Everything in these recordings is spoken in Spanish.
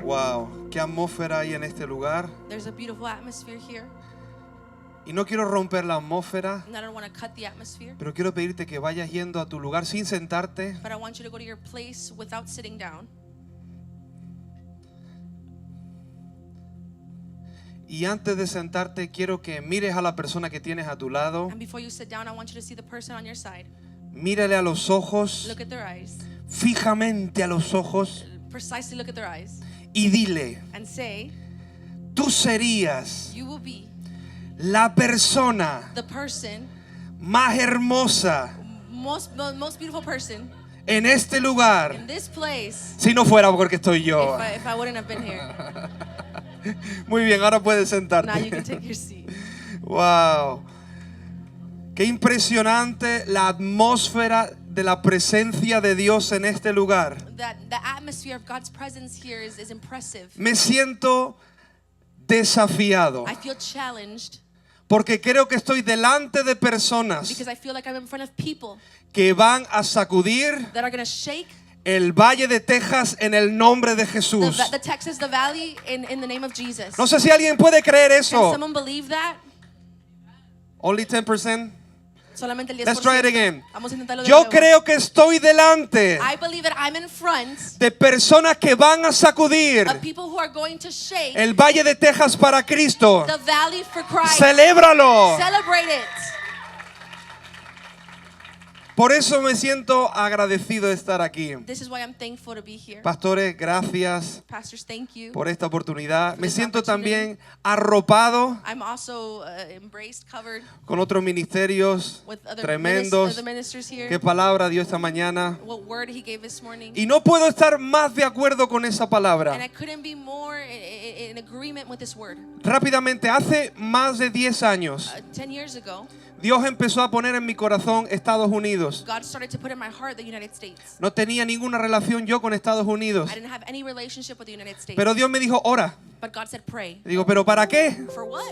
Wow, qué atmósfera hay en este lugar. There's a beautiful atmosphere here. Y no quiero romper la atmósfera, And I don't want to cut the atmosphere. pero quiero pedirte que vayas yendo a tu lugar sin sentarte. But I want you to go to your place without sitting down. Y antes de sentarte, quiero que mires a la persona que tienes a tu lado. And before you sit down, I want you to see the person on your side. Mírale a los ojos, Look at their eyes. fijamente a los ojos, Precisely look at their eyes. y dile: And say, tú serías you will be la persona the person, más hermosa most beautiful person en este lugar, in this place si no fuera porque estoy yo. if I wouldn't have been here. Muy bien, ahora puedes Now you sentarte. can take your seat. Wow. Qué impresionante la atmósfera de la presencia de Dios en este lugar. That the atmosphere of God's presence here is impressive. Me siento desafiado I feel challenged porque creo que estoy delante de personas because I feel like I'm in front of people que van a sacudir that are going to shake el Valle de Texas en el nombre de Jesús. the Texas, the valley in the name of Jesus. No sé si alguien puede creer Can eso. someone believe that? Only 10%. Solamente el 10%. Let's try it again. Vamos a intentarlo de Yo nuevo. creo que estoy delante I believe that I'm in front de personas que van a sacudir of people who are going to shake el Valle de Texas para Cristo. the valley for Christ. Celébralo. Celebrate it. Por eso me siento agradecido de estar aquí. This is why I'm thankful to be here. Pastores, gracias Pastors, thank you. por esta oportunidad. Me this siento opportunity. también arropado I'm also embraced, covered con otros ministerios with other tremendos. ministers here. Qué palabra dio esta mañana. What word he gave this morning. Y no puedo estar más de acuerdo con esa And palabra. I couldn't be more in agreement with this word. Rápidamente, hace más de 10 años, 10 years ago, Dios empezó a poner en mi corazón Estados Unidos. God started to put in my heart the United States. No tenía ninguna relación yo con Estados Unidos. I didn't have any relationship with the United States. Pero Dios me dijo, ora. But God said, pray. Digo, ¿pero para qué? For what?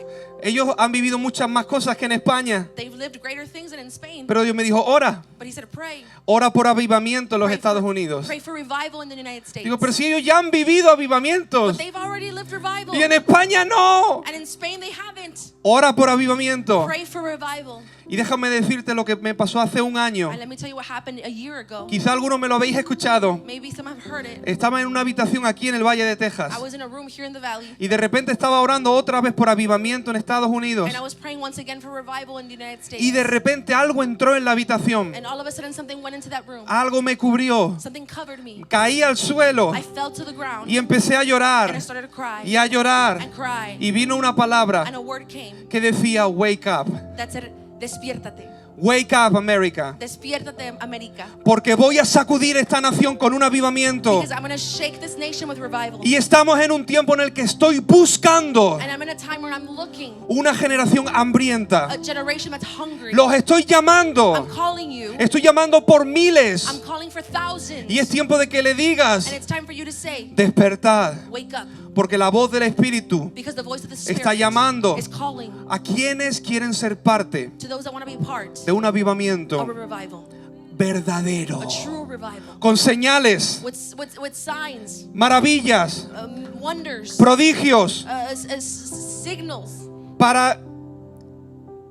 Ellos han vivido muchas más cosas que en España. They've lived greater things than in Spain. Pero Dios me dijo, ora. But he said, pray. Ora por avivamiento en los Pray Estados for- Unidos. Pray for revival in the United States. Digo, pero si ellos ya han vivido avivamientos. But they've already lived revival. Y en España no. And in Spain they haven't. Ora por avivamiento. Pray for revival. Y déjame decirte lo que me pasó hace un año. And let me tell you what happened a year ago. Quizá algunos me lo habéis escuchado. Maybe some have heard it. Estaba en una habitación aquí en el Valle de Texas. I was in a room here in the valley. Y de repente estaba orando otra vez por avivamiento en Estados Unidos. And I was praying once again for revival in the United States. Y de repente algo entró en la habitación. And all of a sudden something went into that room. Algo me cubrió. Something covered me. Caí al suelo I fell to the ground. y empecé a And I llorar started to cry. y a llorar. And cry. Y vino una palabra And a word came que decía, wake up. that said, despiértate. Wake up, America. Despiértate, América. Porque voy a sacudir esta nación con un avivamiento. Because I'm going to shake this nation with revival. Y estamos en un tiempo en el que estoy buscando And I'm in a time where I'm looking una generación hambrienta. a generation that's hungry. Los estoy llamando. I'm calling you. Estoy llamando por miles. I'm calling for thousands. Y es tiempo de que le digas, And it's time for you to say, despertad. wake up. Porque la voz del Espíritu Because the voice of the Spirit está llamando is calling a quienes quieren ser parte to those that want to be part de un of a avivamiento revival. verdadero. A true revival. Con señales, With signs, maravillas, wonders, prodigios signals para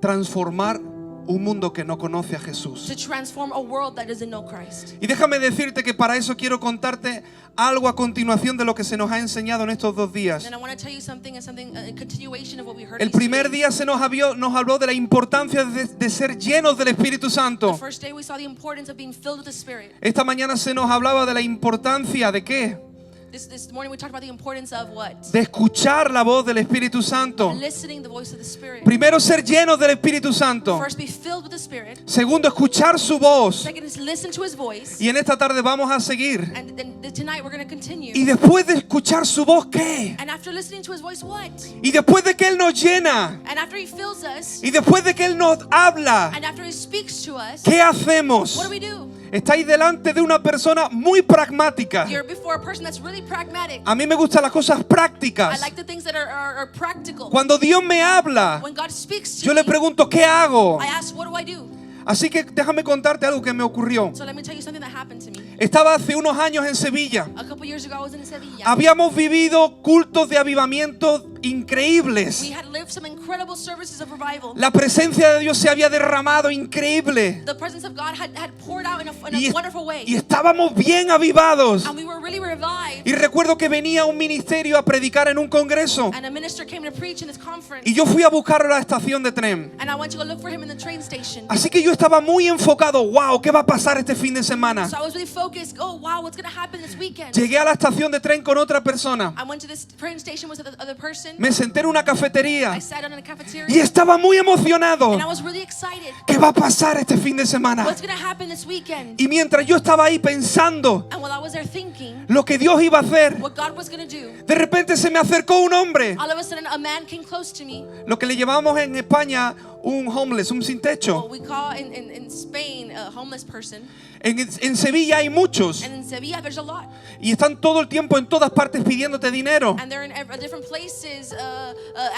transformar un mundo que no conoce a Jesús. to transform a world that doesn't know Christ. Y déjame decirte que para eso quiero contarte algo a continuación de lo que se nos ha enseñado en estos 2 días. And I want to tell you something, a continuation of what we heard. El primer día se nos habló de la importancia de ser llenos del Espíritu Santo. The first day we saw the importance of being filled with the Spirit. Esta mañana se nos hablaba de la importancia de qué? This morning we talked about the importance of what? De escuchar la voz del Espíritu Santo. Listening the voice of the Spirit. Primero, ser llenos del Espíritu Santo. First, be filled with the Spirit. Segundo, escuchar su voz. Second is listen to His voice. Y en esta tarde vamos a seguir. And then tonight we're going to continue. Y después de escuchar su voz, ¿qué? And after listening to His voice, what? Y después de que Él nos llena. And after He fills us, Y después de que Él nos habla, and after He speaks to us, ¿qué hacemos? what do? Estáis delante de una persona muy pragmática. You're before a person that's really pragmatic. A mí me gustan las cosas I prácticas. like the things that are practical. Cuando Dios me habla, When God speaks to yo le me, pregunto, ¿qué hago? I ask, what do? Así que déjame contarte algo que me ocurrió. So let me tell you something that happened to me. Estaba hace unos años en Sevilla. A couple years ago, I was in Sevilla. Habíamos vivido cultos de avivamiento increíbles. We had lived some incredible services of revival. La presencia de Dios se había derramado increíble. The presence of God had poured out in a Y, wonderful way. y estábamos bien avivados. And we were really revived. Y recuerdo que venía un ministerio a predicar en un congreso. And a minister came to preach in this conference. Y yo fui a buscarlo a la estación de tren. And I went to go look for him in the train station. Así que yo estaba muy enfocado. Wow, ¿qué va a pasar este fin de semana? So I was really focused. Oh, wow, what's going to happen this weekend? Llegué a la estación de tren con otra persona. I went to this train station with the other person. Me senté en una cafetería. I sat down in a cafeteria. Y estaba muy emocionado. And I was really excited. ¿Qué va a pasar este fin de semana? What's going to happen this weekend? Y mientras yo estaba ahí pensando And while I was there thinking lo que Dios iba a hacer, what God was going to do, de repente se me acercó un hombre. all of a sudden a man came close to me. Lo que le llamamos en España un homeless, un sin techo. What we call in Spain a homeless person. En Sevilla hay muchos. And in Sevilla there's a lot. Y están todo el tiempo en todas partes pidiéndote dinero. And they're in different places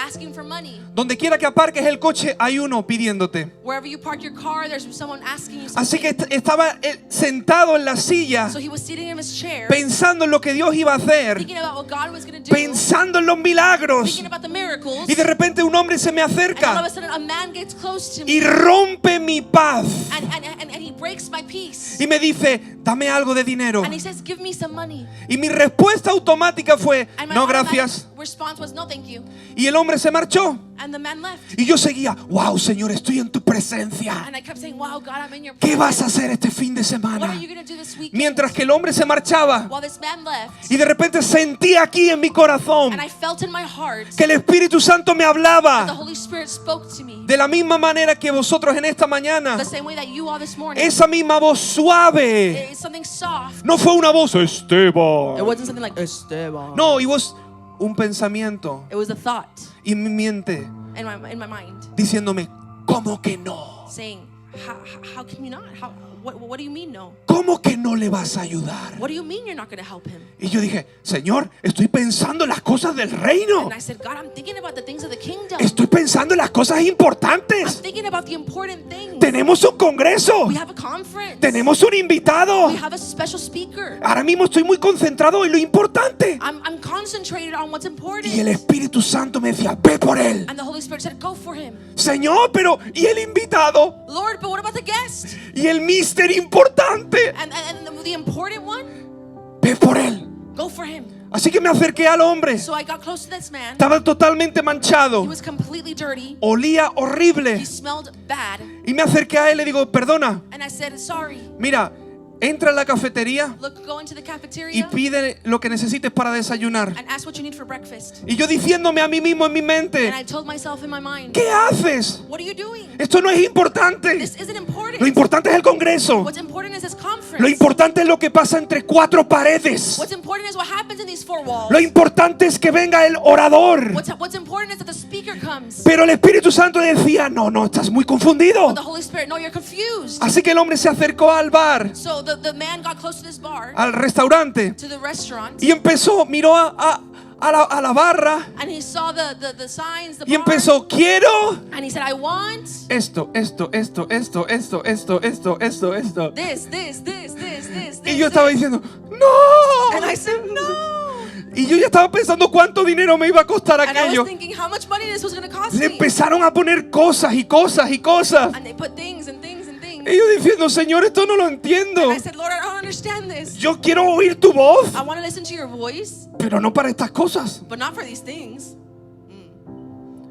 asking for money. Donde quiera que aparques el coche hay uno pidiéndote. Wherever you park your car, there's someone asking you something. Así que estaba sentado en la silla So he was sitting in his chair, pensando en lo que Dios iba a hacer, thinking about what God was going to do, pensando en los milagros. thinking about the miracles. Y de repente un hombre se me And all of acerca a sudden a man gets close to me y rompe mi paz. and he breaks my peace. Y me dice, dame algo de dinero. And he says, give me some money. Y mi respuesta automática fue, And my no automatic gracias. response was, no thank you. Y el hombre se marchó. And the man left. Y yo seguía, wow, Señor, estoy en tu presencia. And I kept saying, wow, God, I'm in your ¿Qué vas a presence. hacer este fin de What semana? are you going to do this weekend? Mientras que el hombre se marchaba. While this man left, Y de repente sentí aquí en mi corazón and I felt in my heart que el Espíritu Santo me the hablaba Holy Spirit spoke to me de la misma manera que vosotros en esta mañana. the same way that you all this morning. Esa misma voz suave. It's something soft. No fue una voz, Esteban. It wasn't something like Esteban. No, y vos, un pensamiento It was a thought y mi mente in my mind diciéndome, ¿cómo que no? saying, how can you not? What do you mean no? ¿Cómo que no le vas a ayudar? What do you mean you're not going to help him? Y yo dije, Señor, estoy pensando en las cosas del reino. And I said, God, I'm thinking about the things of the kingdom. Estoy pensando en las cosas I'm importantes. thinking about the important things. Tenemos un congreso. We have a conference. Tenemos un invitado. We have a special speaker. Ahora mismo estoy muy concentrado en lo importante. I'm concentrated on what's important. Y el Espíritu Santo me decía, ve por él. And the Holy Spirit said, go for him. Señor, pero ¿y el invitado? Lord, but what about the guest? ¿Y el mister importante? And the important one? Ve por él. Go for him. Así que me acerqué al hombre. So I got close to this man. Estaba totalmente He manchado. was completely dirty. Olía horrible. He smelled bad. Y me acerqué a él y le digo, perdona, And I said, sorry. mira, entra a la cafetería Look, go into the y cafeteria pide lo que necesites para desayunar. and ask what you need for breakfast. Y yo diciéndome a mí mismo en mi mente, And I told myself in my mind, ¿qué haces? what are you doing? Esto no es importante. This isn't important. Lo importante es el congreso. What's important is this conference. Lo importante es lo que pasa entre cuatro paredes. What's important is what happens in these four walls. Lo importante es que venga el orador. What's important is that the speaker comes. Pero el Espíritu Santo decía, no, estás muy confundido. But the Holy Spirit, no, you're confused. Así que el hombre se acercó al bar, So the man got close to this bar, al restaurante, to the restaurant, y empezó, miró a la barra and he saw the signs, the y bar, empezó, quiero and he said, I want esto. this. Y yo estaba diciendo, no. And I said, no. Y yo ya estaba pensando cuánto dinero me iba a costar And I aquello. was thinking how much money this was going to cost Le me. empezaron a poner cosas y cosas y cosas. And they put things and things and things. Y yo diciendo, Señor, esto no lo entiendo. And I said, Lord, I don't understand this. Yo quiero oír tu voz, I want to listen to your voice, pero no para estas cosas. but not for these things.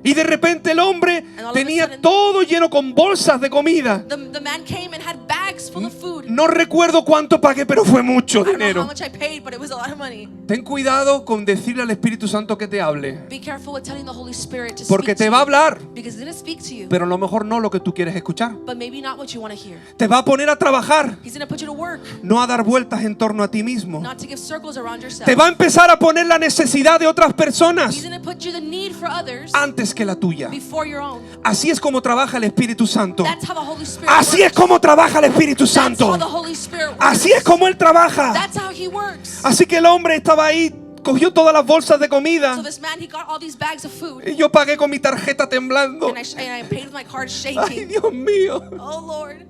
Y de repente el hombre And all of a tenía sudden- todo lleno con bolsas de comida. The man came and had bags full of food. No recuerdo cuánto pagué, pero fue mucho I don't know how dinero. much I paid, but it was a lot of money. Ten cuidado con decirle al Espíritu Santo que te hable, Be careful with telling the Holy Spirit to porque speak te to va a you, hablar, because he's going to speak to you, pero a lo mejor no lo que tú quieres escuchar. but maybe not what you want to hear. Te va a poner a trabajar, He's going to put you to work, no a dar vueltas en torno a ti mismo. not to give circles around yourself. Te va a empezar a poner la necesidad de otras He's personas going to put you the need for others antes que la tuya. before your own. Así es como trabaja el Espíritu Santo. That's how the Holy Spirit Así works. es como trabaja el Espíritu That's how Santo. the Holy Spirit works. Así es como Él trabaja. That's how he works. Así que el hombre estaba ahí cogió todas las bolsas de comida. So this man, he got all these bags of food. Y yo pagué con mi tarjeta temblando. And I paid with my card Ay, shaking. Dios mío. Oh, Lord.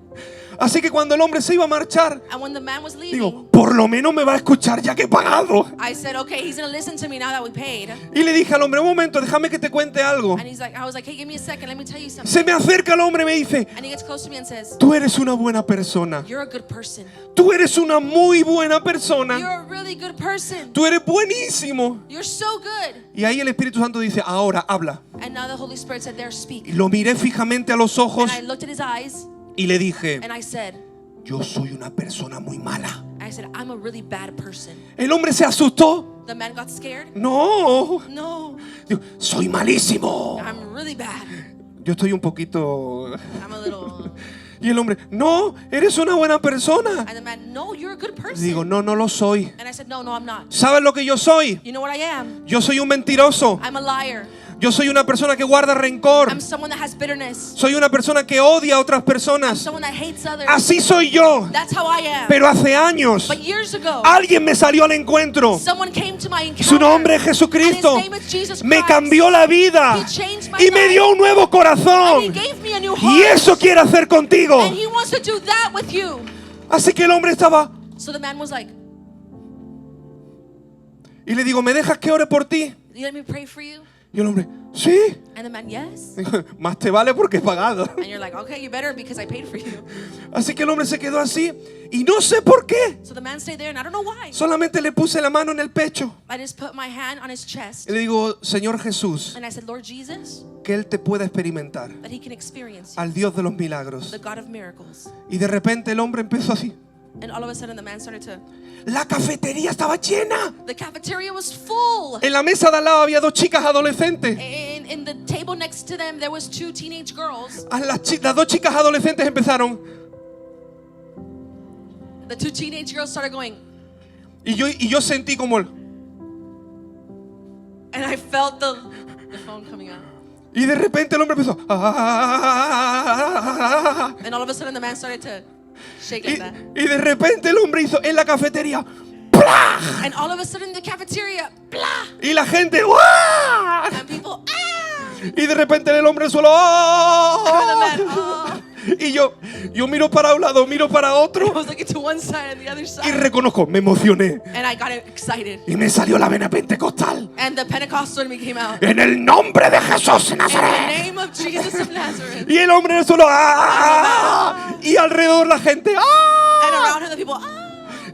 Así que cuando el hombre se iba a marchar, And when the man was leaving, digo, por lo menos me va a escuchar ya que he pagado. I said, okay, he's going to listen to me now that we paid. Y le dije al hombre, un momento, déjame que te cuente algo. And I was like, hey, give me a second, let me tell you something. Se me acerca el hombre y me dice, And he gets close to me and says, tú eres una buena persona. you're a good person. Tú eres una muy buena persona. You're a really good person. Tú eres buenísimo. You're so good. Y ahí el Espíritu Santo dice, ahora habla. And now the Holy Spirit said, there, speak. Y lo miré fijamente a los ojos And I looked at his eyes y le dije, and I said, yo soy una persona muy mala. I'm a really bad person. El hombre se asustó. The man got scared. No, No, digo, soy malísimo. I'm really bad. Yo estoy un poquito... I'm a little. Y el hombre, no, eres una buena persona. And the man, no, you're a good person. Digo, no, no lo soy. And I said, no, I'm not. ¿Sabes lo que yo soy? You know what I am? Yo soy un mentiroso. I'm a liar. Yo soy una persona que guarda rencor. I'm someone that has bitterness. Soy una persona que odia a otras I'm personas. someone that hates others. Así soy yo. That's how I am. Pero hace años But years ago, alguien me salió al encuentro. someone came to my encounter. Su nombre es Jesucristo. And his name is Jesus Me Christ. cambió la vida He changed my y me life. dio un nuevo And he corazón. gave me a new heart. Y eso quiere hacer contigo. And he wants to do that with you. Así que el hombre estaba So the man was like, y le digo, ¿me dejas que ore por ti? you let me pray for you? Y el hombre, sí. And the man, yes. Digo, más te vale porque he pagado. And you're like, okay, you better because I paid for you. Así que el hombre se quedó así y no sé por qué. So the man stayed there and I don't know why. Solamente le puse la mano en el pecho. I just put my hand on his chest Y le digo, Señor Jesús, and I said, Lord Jesus, que Él te pueda experimentar. that he can experience you, Al Dios de los milagros. the God of miracles. Y de repente el hombre empezó así. And all of a sudden the man started to, La cafetería estaba llena. the cafeteria was full. En la mesa de al lado había dos chicas adolescentes. In the table next to them, there was two teenage girls. Las dos chicas adolescentes empezaron. The two teenage girls started going, Y yo sentí como el... and I felt the phone coming out. Y de repente el hombre empezó. And all of a sudden the man started to shake like that. Y de repente el hombre hizo en la cafetería. And all of a sudden the cafeteria, blah, Y la gente. ¡Uah! and people, ah, Y de repente el hombre en el suelo. and the man, oh. Y yo miro para un lado, miro para I otro. was looking to one side and the other Y side. reconozco, me emocioné. And I got excited. Y me salió la vena pentecostal. And the Pentecostal in me came out. En el nombre de Jesús de In Nazaret. the name of Jesus of Nazareth. Y el hombre en el suelo. ¡Ah! Y alrededor la gente. And ¡Ah! around him the people, ah.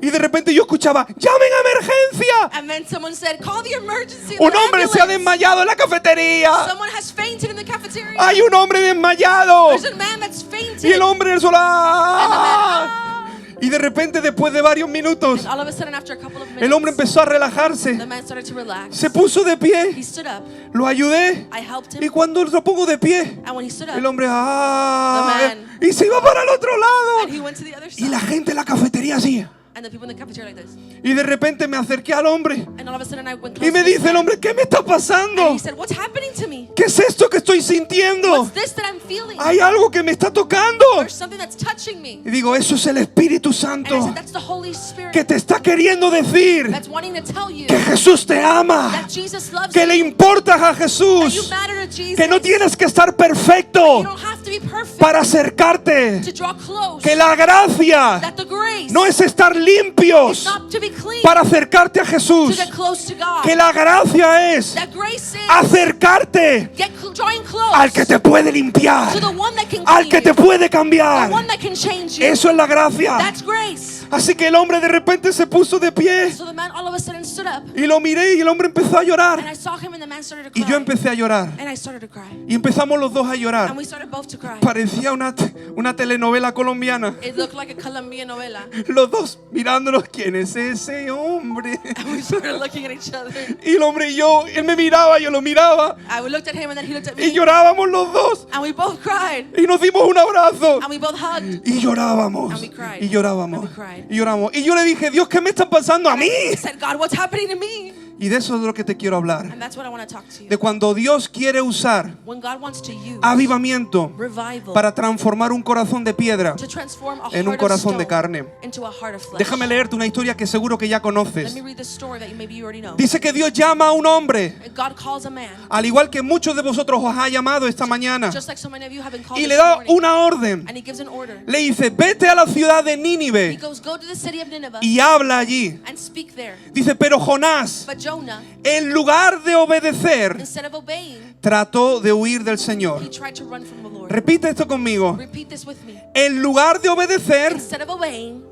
Y de repente yo escuchaba, llamen a emergencia. And then someone said, call the emergency. Un hombre se ha ambulance. desmayado en la cafetería. Someone has fainted in the cafeteria. Hay un hombre desmayado. There's a man that's fainted. Y el hombre en el suelo. And the man, ¡Ah! ah. Y de repente después de varios minutos, And all of a sudden, after a couple of minutes, el hombre empezó a relajarse. the man started to relax. Se puso de He pie. stood up. Lo ayudé. I helped Y him. cuando lo pongo de pie, And when he stood el up, hombre, ¡ah! The man. Y se iba para el otro and lado. he went to the other Y la side. gente en la cafetería así. And the people in the cafeteria like this. Y de repente me acerqué al hombre. And all of a sudden, I went close Y me to this dice el man. hombre, ¿qué me está And pasando? he said, what's happening to me? ¿Qué es esto que estoy sintiendo? What's this that I'm feeling? Hay algo que me está tocando. There's something that's touching me. Y digo, eso es el Espíritu And I Santo said, that's the Holy Spirit que te está queriendo decir that's wanting to tell you que Jesús te ama, that Jesus loves que le you, importas a that you Jesús, matter to Jesus, que no tienes que estar you perfecto don't have to be perfect para acercarte, to draw close, que la gracia that the grace no es estar is limpios not to be clean, para acercarte a to Jesús, get close to God. que la gracia es That grace is acercarte drawing close al que te puede limpiar, to the one that can al clean que te you, puede the cambiar. one that can change you. Eso es la gracia. That's grace. Así que el hombre de repente se puso de pie So the man all of a sudden stood up, y lo miré y el hombre empezó a and llorar I saw him, and the man started to y cry. yo empecé a llorar And I started to cry. y empezamos los dos a llorar. And we started both to cry. Parecía una telenovela colombiana. It looked like a Colombian novela. Los dos mirándonos, ¿quién es ese hombre? And we started looking at each other. Y el hombre y yo, él me miraba, yo lo miraba I looked at him, and then he looked at y me. llorábamos los dos And we both cried. y nos dimos un abrazo And we both hugged. y llorábamos And we cried. y llorábamos And we cried. y lloramos. Y yo le dije, Dios, ¿qué me está pasando a mí? I said, God, what's happening to me? Y de eso es de lo que te quiero hablar. And that's what I want to talk to you. De cuando Dios quiere usar When God wants to use avivamiento revival para transformar un corazón de piedra to transform a en un heart of corazón de stone carne. into a heart of flesh. Déjame leerte una historia que seguro que ya Let conoces. me read this story that maybe you already know. Dice que Dios llama a un hombre, God calls a man, al igual que muchos de vosotros os ha llamado esta mañana, just like so many of you have been called y this le da morning. una orden. And he gives an order. Le dice, vete a la ciudad de He Nínive goes, go to the city of Nineveh y habla allí. and speak there. Dice, pero Jonás, But Jonah, en lugar de obedecer, instead of obeying, trató de huir del Señor. he tried to run from the Lord. Repite esto conmigo. Repeat this with me. En lugar de obedecer, Instead of obeying,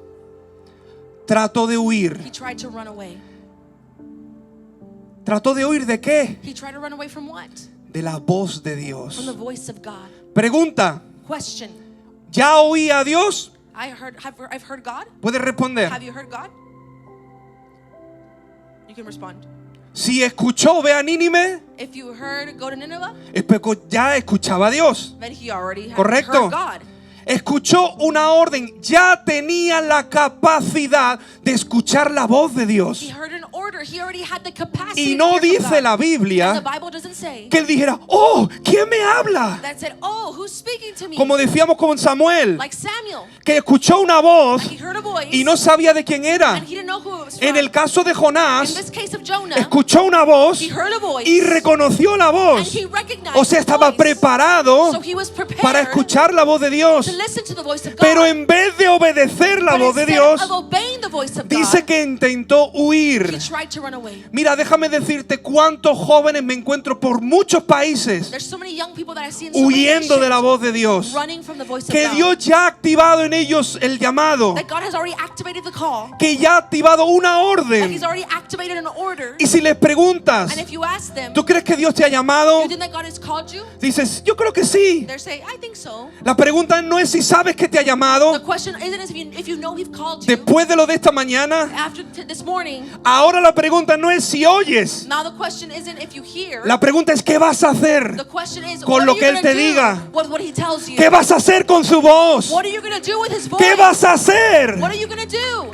trató de huir. he tried to run away. ¿Trató de huir de qué? He tried to run away from what? De la voz de From the Dios. voice of God. Pregunta, Question. ¿ya oí a Dios? I've heard God. Puedes responder. Have you heard God? You can respond. Si escuchó, ve a Nínive, If you heard go to Nineveh, es porque ya escuchaba a Dios. then he already had Correcto. heard God. Escuchó una orden, ya tenía la capacidad de escuchar la voz de He Dios. heard an order. He already had the capacity. Y no to hear from dice God. la Biblia And the Bible doesn't say que él dijera, oh, ¿quién me habla? that said, "Oh, who's speaking to me?" Como decíamos con Samuel, Like Samuel, que escuchó una voz like he heard a voice y no sabía de quién era. and he didn't know who it was En from. el caso de In Jonás, this case of Jonah, escuchó una voz he heard a voice y reconoció la and voz. he recognized O sea, the estaba voice. preparado So he was prepared para escuchar la voz de Dios. to listen to the voice of God. Pero en vez de obedecer la But voz de instead Dios, of obeying the voice of dice God, que intentó he huir. tried to run away. Mira, déjame decirte cuántos jóvenes me encuentro por muchos países There's so many young people that I see in so many huyendo de la nations voz de Dios. running from the voice Que of God. Dios ya ha activado en ellos el llamado. That God has already activated the call. Que ya ha activado una That orden. He's already activated an order. Y si les preguntas, And if you ask them, ¿tú crees que Dios te ha llamado? you think that God has called you? Dices, yo creo que sí. They're saying, I think so. La pregunta no es si sabes que te ha The llamado. question isn't if you know He's called you. Después de lo de esta mañana, After this morning, ahora la pregunta no es si oyes. now the question isn't if you hear. La pregunta es qué vas a hacer. The question is, con what lo are you que Él gonna te do diga. with what He tells you? ¿Qué vas a hacer con su voz? What are you going to do with His voice? ¿Qué vas a hacer? What are you going to do?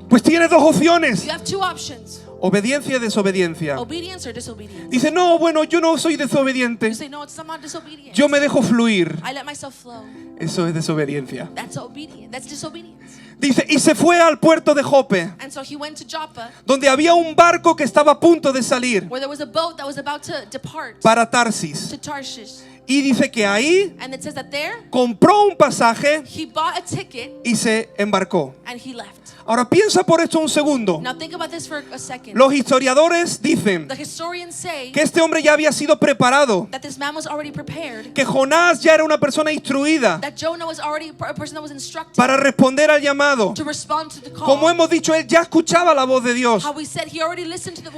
Pues tienes dos opciones. You have two options. Obediencia y desobediencia. Obedience or disobedience. Dice, no, bueno, yo no soy desobediente. You say, no, I'm not disobedient. Yo me dejo fluir. I let myself flow. Eso es desobediencia. That's obedience. That's disobedience. Dice, y se fue al puerto de Jope, And so he went to Joppa, donde había un barco que estaba a punto de salir where there was a boat that was about to depart para Tarsis. to Tarshish. Y dice que ahí And it says that there, compró un pasaje he bought a ticket y se embarcó. and he left. Ahora piensa por esto un segundo. Now think about this for a second. Los historiadores dicen The historians say que este hombre ya había sido preparado, that this man was already prepared, que Jonás ya era una persona instruida that Jonah was already a person that was instructed para responder al llamado. to respond to the call. Como hemos dicho, él ya escuchaba la voz de Dios. How we said he already listened to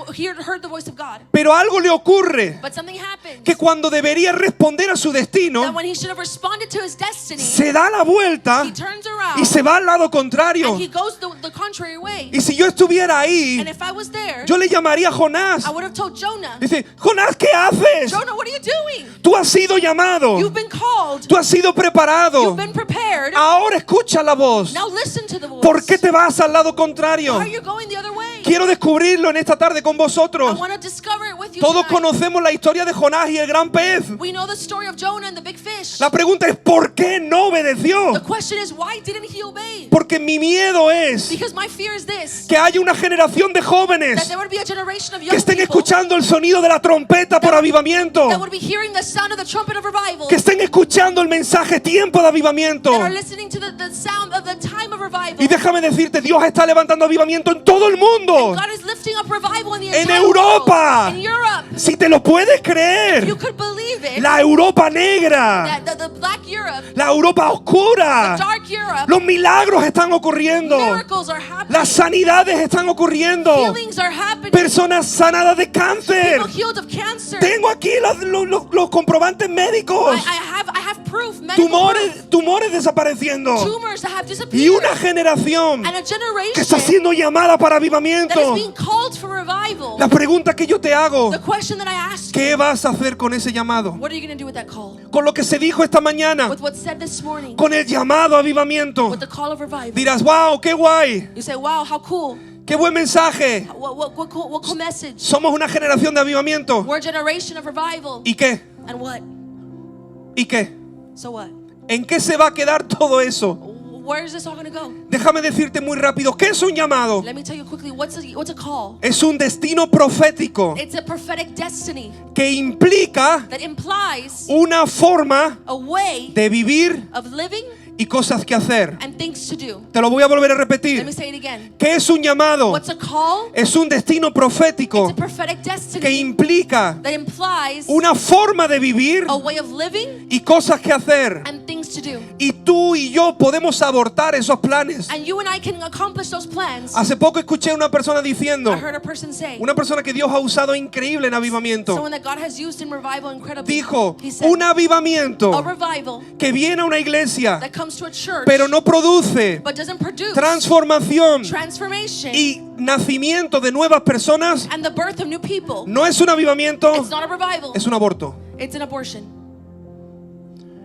heard the voice of God. Pero algo le ocurre, But something happens que cuando debería responder a su that destino, when he should have responded to his destiny, se da la vuelta he turns around y se va al lado contrario. and he goes the contrary way. Y si yo estuviera ahí, And if I was there, yo le llamaría a Jonás. I would have told Jonah, Dice, Jonás, ¿qué haces? Jonah, what are you doing? Tú has sido llamado. You've been called. Tú has sido preparado. You've been prepared. Ahora escucha la voz. Now listen to the voice. ¿Por qué te vas al lado contrario? Why are you going the other way? Quiero descubrirlo en esta tarde con I vosotros. want to discover it with you Todos tonight. conocemos la historia de Jonás y el gran pez. We know the story of Jonah and the big fish. La pregunta es, ¿por qué no obedeció? The question is, why didn't he obey? Porque mi miedo es Because my fear is this, que haya una generación de that jóvenes there would be a generation of que young estén people escuchando el sonido de la trompeta por avivamiento, that would be hearing the sound of the trumpet of revival, que estén escuchando el mensaje tiempo de avivamiento. that are listening to the sound of the time of revival. Y déjame decirte, Dios está levantando avivamiento en todo el mundo. God is lifting up revival in the En entire Europa. world. In Europe. Si te lo puedes You creer, could believe it. la Europa negra, That the black Europe, la Europa oscura, dark Europe, los milagros están ocurriendo, miracles are happening. las sanidades están ocurriendo, Healings are happening. personas sanadas de cáncer. People healed of cancer. Tengo aquí los comprobantes médicos. I have proof. Medical proof. Tumores desapareciendo. Tumors that have Y disappeared. una generación And a que está generation siendo llamada para that is avivamiento. being called for revival. La pregunta que yo te hago, The question that I asked, ¿qué vas a hacer con ese llamado? what are you going to do with that call? Con lo que se dijo esta mañana, With what's said this morning, con el llamado a avivamiento. with the call of revival. Dirás, wow, qué guay. You say, wow, how cool. ¡Qué buen mensaje! What cool message. Somos una generación de avivamiento. We're a generation of revival. ¿Y qué? And what? ¿Y qué? So what? ¿En qué se va a quedar todo eso? Where is this all going to go? Déjame decirte muy rápido, ¿qué es un llamado? Let me tell you quickly, what's a call? Es un destino profético It's a prophetic destiny que implica that implies una forma a way de vivir of living y cosas que hacer. and things to do. Te lo voy a volver a Let me repetir. say it again. ¿Qué es un llamado? What's a call? Es un destino profético It's a prophetic que destiny implica that implies una forma de vivir a way of living y cosas que hacer. and things to do. Y tú y yo podemos abortar esos planes. And you and I can accomplish those plans. Hace poco escuché a una persona diciendo, I heard a person say, una persona que Dios ha usado increíble en avivamiento, someone that God has used in revival incredibly. dijo, He said, un avivamiento a revival que viene a una iglesia, that comes to a church pero no produce but doesn't produce transformación transformation y nacimiento de nuevas personas, and the birth of new people. no es un avivamiento, It's not a revival. es un aborto. It's an abortion.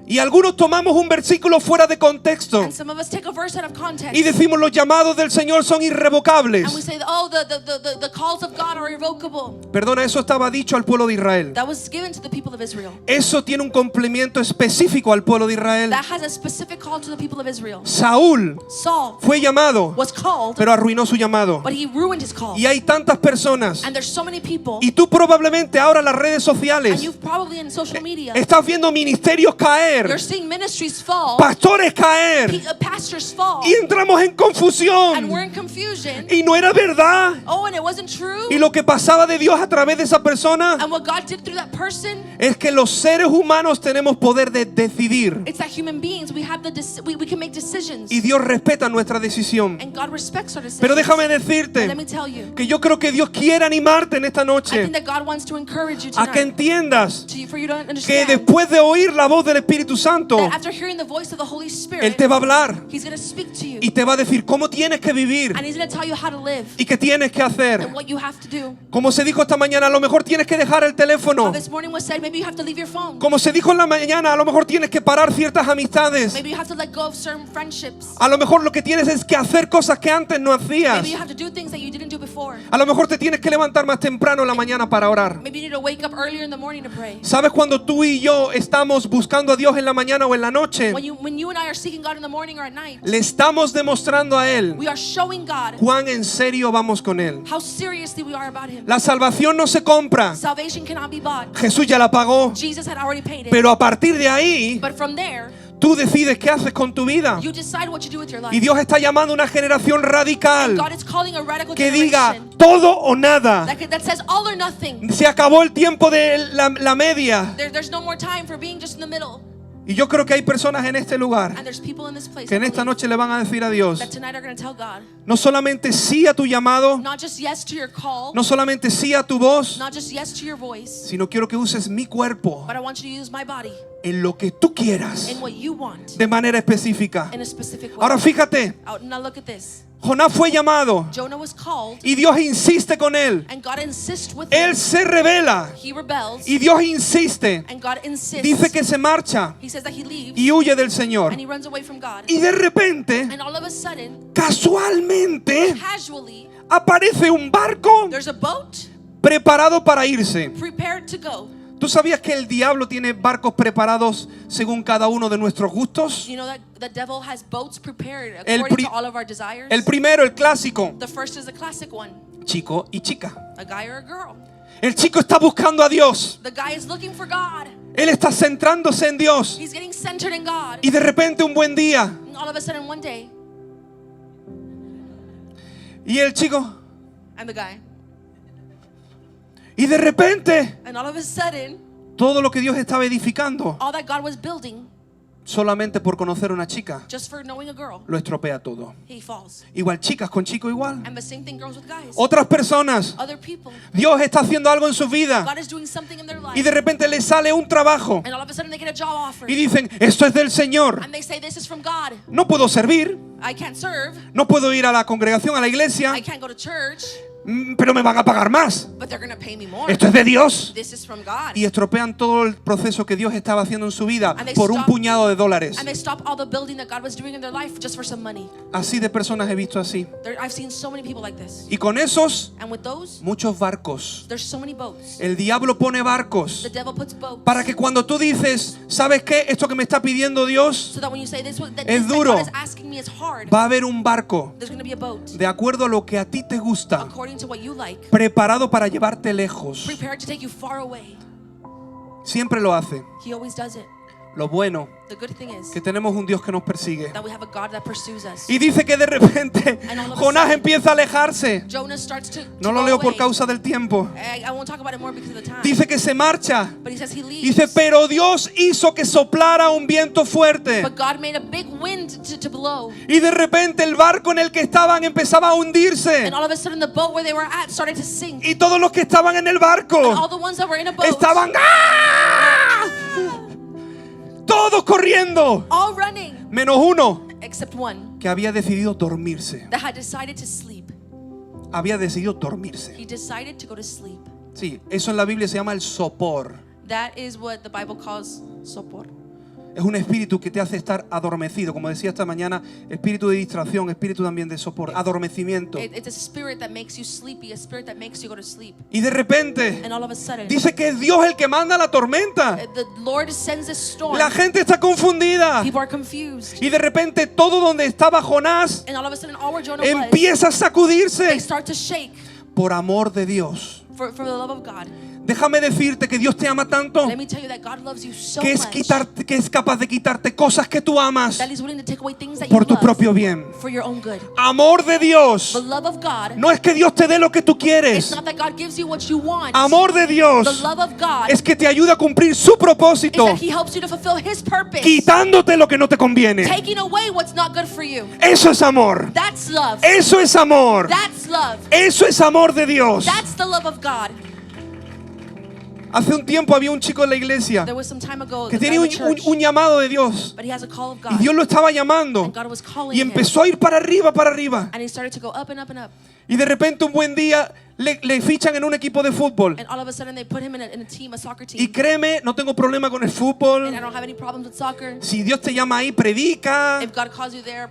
Y algunos tomamos un versículo fuera de contexto And some of us take a verse out of context. y decimos los llamados del Señor son And we irrevocables. say, oh, the calls of God are irrevocable. Perdona, eso estaba dicho al pueblo de Israel. That was given to the people of Israel. Eso tiene un complemento específico al pueblo de Israel. That has a specific call to the people of Israel. Saúl Saul fue llamado, was called, pero arruinó su llamado. but he ruined his call. Y hay tantas personas. And there's so many people, Y tú probablemente ahora en las redes and sociales you've probably in social media, estás viendo ministerios you're caer, seeing ministries fall, pastores caer, pastors fall, y entramos en and confusión. we're in confusion. Y no era verdad. Oh, and it wasn't true. Y lo que pasaba de Dios a través de esa persona And what God did through that person, es que los seres humanos tenemos poder de decidir. it's that human beings, we have we can make decisions. Y Dios respeta nuestra decisión. And God respects our decisions. Pero déjame And let decirte me tell you, que yo creo que Dios quiere animarte en esta I noche think that God wants to encourage you a que tonight, entiendas for you to que understand después de oír la voz del Espíritu Santo, that after hearing the voice of the Holy Él Spirit, te va a hablar He's going to speak to you. y te va a decir cómo tienes que vivir And He's going to tell you how to live y qué tienes que hacer. and what you have to do. Como se dijo esta mañana, a lo mejor tienes que dejar el teléfono. This morning was said, maybe you have to leave your phone. Como se dijo en la mañana, a lo mejor tienes que parar ciertas amistades. Maybe you have to let go of certain friendships. A lo mejor lo que tienes es que hacer cosas que antes no hacías. Maybe you have to do things that you didn't do before. A lo mejor te tienes que levantar más temprano en la mañana para orar. Maybe you need to wake up earlier in the morning to pray. ¿Sabes cuando tú y yo estamos buscando a Dios en la mañana o en la noche? When you and I are seeking God in the morning or at night, Le estamos demostrando a Él we are showing God cuán en serio vamos con Él. how seriously we are about Him. La salvación no se compra. Salvation cannot be bought. Jesús ya la pagó. Jesus had already paid it. Pero a partir de ahí, But from there, tú decides qué haces con tu vida. you decide what you do with your life. Y Dios está llamando a una generación radical God is calling a radical que diga generation todo o nada. that says all or nothing. Se acabó el tiempo de la media. There's no more time for being just in the middle. Y yo creo que hay personas en este lugar And there's people in this place que en esta noche le van a decir a Dios, that tonight are going to tell God, no solamente sí a tu llamado, not just yes to your call, no solamente sí a tu voz, not just yes to your voice, sino quiero que uses mi cuerpo but I want you to use my body en lo que tú quieras, in what you want, de manera específica. in a specific way. Ahora fíjate, Now look at this. Jonás fue llamado Jonah was called, y Dios insiste con él. and God insists with Él him. se revela He rebels, y Dios insiste. and God insists. Dice que se marcha He says that he leaves, y huye del Señor. and he runs away from God. Y de repente, And all of a sudden, casualmente, casually, aparece un barco there's a boat preparado para irse. prepared to go. ¿Tú sabías que el diablo tiene barcos preparados según cada uno de nuestros gustos? You know that the devil has boats prepared El according to all of our desires? El primero, el clásico, The first is the classic one, chico y chica. a guy or a girl. El chico está buscando a Dios. The guy is looking for God. Él está centrándose en Dios. He's getting centered in God. Y de repente un buen día, And all of a sudden one day, y el chico, and the guy, y de repente, and all of a sudden, todo lo que Dios estaba edificando, all that God was building, solamente por conocer a una chica, just for knowing a girl, lo estropea todo. he falls. Igual chicas con chicos igual. And the same thing goes with guys. Otras personas, Other people, Dios está haciendo algo en su vida God is doing something in their life. y de repente les sale un trabajo And all of a sudden they get a job offer. y dicen, esto es del Señor. And they say, this is from God. No puedo servir, I can't serve. no puedo ir a la congregación, a la iglesia, I can't go to church. Pero me van a pagar más. but they're going to pay me more. Esto es de Dios. This is from God. Y estropean todo el proceso que Dios estaba haciendo en su vida And they por un stop- puñado de dólares. And they stop all the building that God was doing in their life just for some money. Así de personas he visto así. I've seen so many people like this. Y con esos, And with those, muchos barcos. there's so many boats. El diablo pone barcos The devil puts boats. para que cuando tú dices, ¿sabes qué? Esto que me está pidiendo Dios, So that when you say this, that Es this that duro. God is asking me is hard, va a haber un barco there's going to be a boat de acuerdo a lo que a ti te gusta, according to what you like, preparado para llevarte lejos. prepared to take you far away. Siempre lo hace. He always does it. Lo bueno, The good thing is que tenemos un Dios que nos persigue. that we have a God that pursues us. Y dice que de repente And all of a Jonás sudden, empieza a alejarse. Jonah starts to No lo go leo por away. causa del tiempo. I won't talk about it more because of the time. Dice que se marcha. But he says he leaves. Dice, pero Dios hizo que soplara un viento fuerte. But God made a big wind to blow. Y de repente el barco en el que estaban empezaba a hundirse. And all of a sudden the boat where they were at started to sink. Y todos los que estaban en el And barco all the ones that were in a boat estaban ¡ah! Todos corriendo. all running Menos uno except one que había decidido dormirse. that had decided to sleep. Había decidido dormirse. He decided to go to sleep. Sí, eso en la Biblia se llama el sopor. That is what the Bible calls sopor. Es un espíritu que te hace estar adormecido. Como decía esta mañana, espíritu de distracción, espíritu también de sopor, adormecimiento. It's a spirit that makes you sleepy, a spirit that makes you go to sleep. Y de repente And all of a sudden, dice que es Dios el que manda la tormenta. the Lord sends a storm. La gente está confundida. People are confused. Y de repente todo donde estaba Jonás And all of a sudden, all where Jonah was, empieza a they sacudirse start to shake por amor de Dios. for the love of God. Déjame decirte que Dios te ama tanto Let me tell you that God loves you so que es, much que es capaz de quitarte cosas que tú amas that He's willing to take away things that por you tu love propio bien. for your own good. Amor de The Dios love of God, no es que Dios te dé lo que tú it's quieres. not that God gives you what you want. Amor de The Dios love of God es que te ayuda a cumplir su is propósito, that He helps you to fulfill His purpose, quitándote lo que no te conviene. taking away what's not good for you. Eso es amor. That's love. Eso es amor. That's love. Eso es amor de Dios. That's the love of God. Hace un tiempo había un chico en la iglesia There was some time ago que the guy tenía in the church, un llamado de Dios. but he has a call of Y God. Dios lo estaba llamando. And God was calling Y him. empezó a ir para arriba, para arriba. And he started to go up and up and up. Y de repente un buen día le fichan en un equipo de fútbol. And all of a sudden they put him in a team, a soccer Y team. créeme, no tengo problema con el fútbol. And I don't have any problems with soccer. Si Dios te llama ahí, predica. If God calls you there,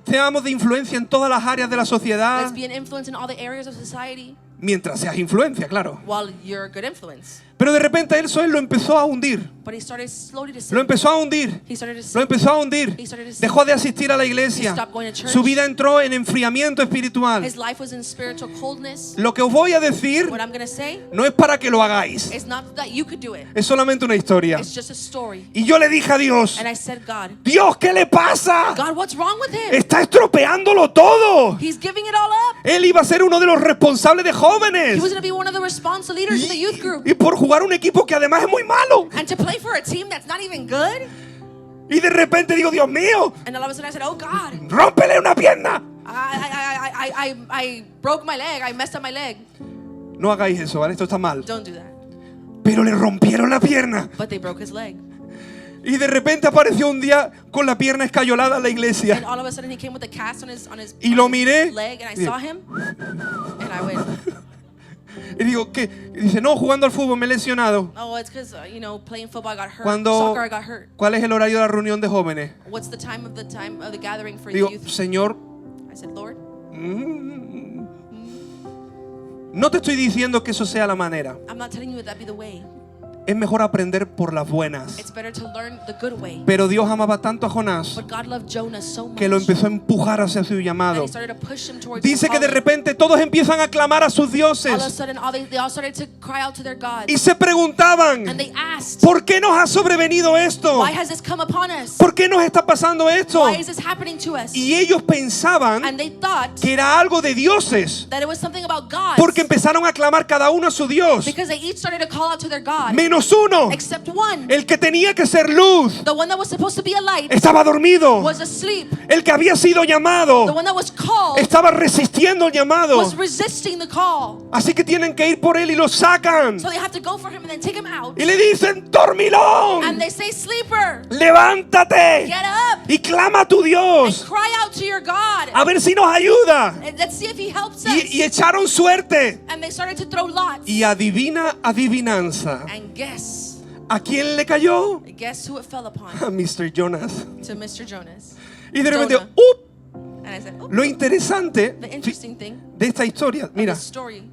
Seamos de influencia en todas las áreas de la sociedad. let's be an influence in all the areas of society Mientras seas influencia, claro. while you're a good influence. Pero de repente él lo empezó a hundir. But he started slowly to Lo sink. empezó a hundir. He started to Lo sink. empezó a hundir. He started to sink. Dejó de asistir a la iglesia. He stopped going to church. Su vida entró en enfriamiento espiritual. His life was in spiritual coldness. Lo que os voy a decir What I'm going to say no es para que lo hagáis. is not that you could do it. Es solamente una historia. It's just a story. Y yo le dije a Dios, And I said, God, Dios, ¿qué le pasa? God, what's wrong with him? Está estropeándolo todo. He's giving it all up. Él iba a ser uno de los responsables de He jóvenes. was going to be one of the responsible leaders in the youth group. Y por jugar un equipo que además es muy malo. And to play for a team that's not even good. Y de repente digo, Dios mío, And all of a sudden I said, oh God, rómpele una pierna. I broke my leg. I messed up my leg. No hagáis eso, ¿vale? Esto está mal. Don't do that. Pero le rompieron la pierna. But they broke his leg. Y de repente apareció un día con la pierna escayolada en la And iglesia. all of a sudden he came with a cast on his Y lo miré. leg. And I saw him. And I went, Y digo, ¿qué? Y dice, no, jugando al fútbol me he lesionado. oh, it's because, playing football I got hurt. Cuando, Soccer I got hurt. ¿cuál es el horario de la reunión de jóvenes? What's the time of the gathering for Digo, youth? Señor, I said, Lord, no te estoy diciendo que eso sea la manera. I'm not telling you that be the way. Es mejor aprender por las buenas. It's better to learn the good way. Pero Dios amaba tanto a Jonás But God loved Jonah so much que lo empezó a empujar hacia su that llamado. he started to push him towards Dice his que de calling. repente todos empiezan a clamar a sus All of a dioses sudden, they all started to cry out to their gods. y se preguntaban, And they asked, ¿por qué nos ha sobrevenido esto? why has this come upon us? ¿Por qué nos está pasando esto? Why is this happening to us? Y ellos pensaban And they thought que era algo de dioses, that it was something about God. porque empezaron a clamar cada uno a su Dios, Because they each started to call out to their God. menos menos uno. Except one. El que tenía que ser luz The one that was supposed to be a light estaba dormido. was asleep. El que había sido The llamado one that was called estaba resistiendo el llamado. was resisting the call. Así que tienen que ir por él y lo sacan. So they have to go for him and then take him out. Y le dicen, dormilón, And they say, sleeper, levántate get up y clama a tu and Dios. cry out to your God. A ver si nos ayuda. And let's see if he helps Y us. echaron suerte. And they started to throw lots. Y adivina, adivinanza. And guess ¿A quién le cayó? who it fell upon? A Mr. Jonas. To Mr. Jonas. Y de repente, Jonah. And I said, oh, lo interesante the interesting thing de esta historia, of mira, this story,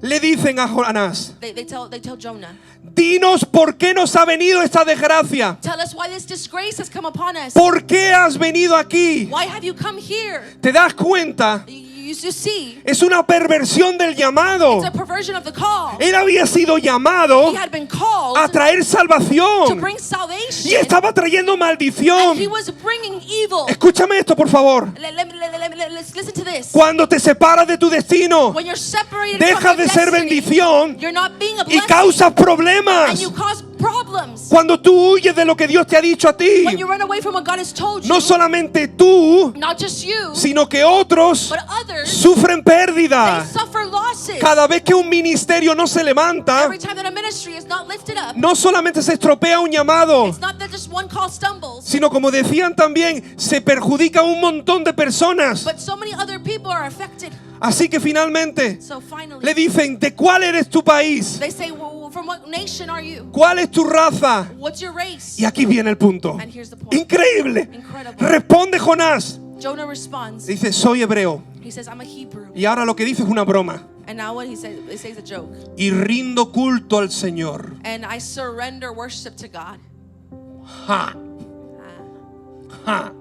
le dicen a Jonás, they tell Jonah, dinos por qué nos ha venido esta desgracia. tell us why this disgrace has come upon us. ¿Por qué has venido aquí? Why have you come here? ¿Te das cuenta? You see, Es una perversión del llamado. it's a perversion of the call. Él había sido llamado He had been called a traer to salvación bring salvation. y estaba trayendo And he maldición. was bringing evil. Escúchame esto, por favor. Let's listen to this. Cuando te separas de tu destino, When you're separated dejas from de your ser destiny, bendición you're not being a y blessing, causas and problemas. you cause problems. Cuando tú huyes de lo que Dios te ha dicho a ti, When you run away from what God has told you, no solamente tú, not just you, sino que otros but others, sufren they pérdida. suffer losses. Cada vez que un ministerio no se levanta, Every time that a ministry is not lifted up, no solamente se estropea un llamado, it's not that just one call stumbles, sino como decían también, se perjudica a un montón de personas. but so many other people are affected. Así que finalmente So finally, le dicen, ¿de cuál eres tu país? they say, well, from what nation are you? ¿Cuál es tu raza? What's your race? Y aquí viene el punto. And here's the point. Increíble. Incredible. Responde Jonás. Jonah responds. Dice, soy hebreo. He says, I'm a Hebrew. Y ahora lo que dice es una broma. And now what he says, it says a joke. Y rindo culto al Señor. And I surrender worship to God. Ja. Ja.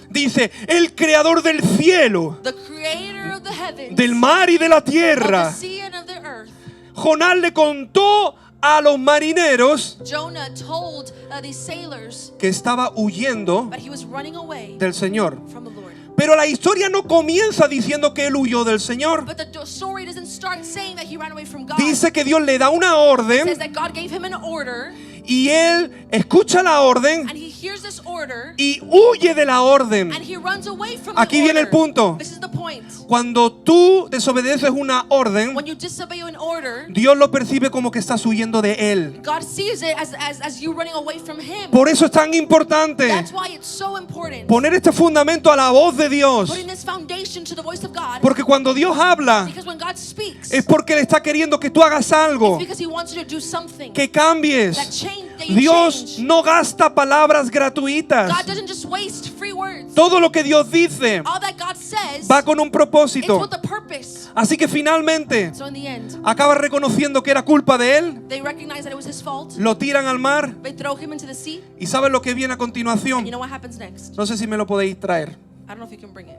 Dice, el creador del cielo, The creator of the heavens, del mar y de la of the tierra. sea and of the earth. Jonás le contó a los marineros Jonah told these sailors que estaba huyendo that he was running away del Señor. from the Lord. Pero la historia no comienza diciendo que él huyó del Señor. But the story doesn't start saying that he ran away from God. Dice que Dios le da una It orden says that God gave him an order, y él escucha la orden and he hears this order, y huye de la orden. and he runs away from Aquí the viene order. el punto. This is the point. Cuando tú desobedeces una orden, When you disobey an order, Dios lo percibe como que estás huyendo de él. God sees it as you running away from him. Por eso es tan importante That's why it's so important. poner este fundamento a la voz de Dios. Putting this foundation to the voice of God. Porque cuando Dios habla, Because when God speaks, es porque Él está queriendo que tú hagas algo, it's because he wants you to do something. que cambies. That you Dios change. no gasta palabras gratuitas. God doesn't just waste free words. Todo lo que Dios dice All that God says, va con un it's propósito. with a purpose. Así que finalmente So in the end, acaba reconociendo que era culpa de él, they recognize that it was his fault. lo tiran al mar They throw him into the sea. y ¿saben lo que viene a And you continuación? know what happens next? No sé si me lo podéis traer. I don't know if you can bring it.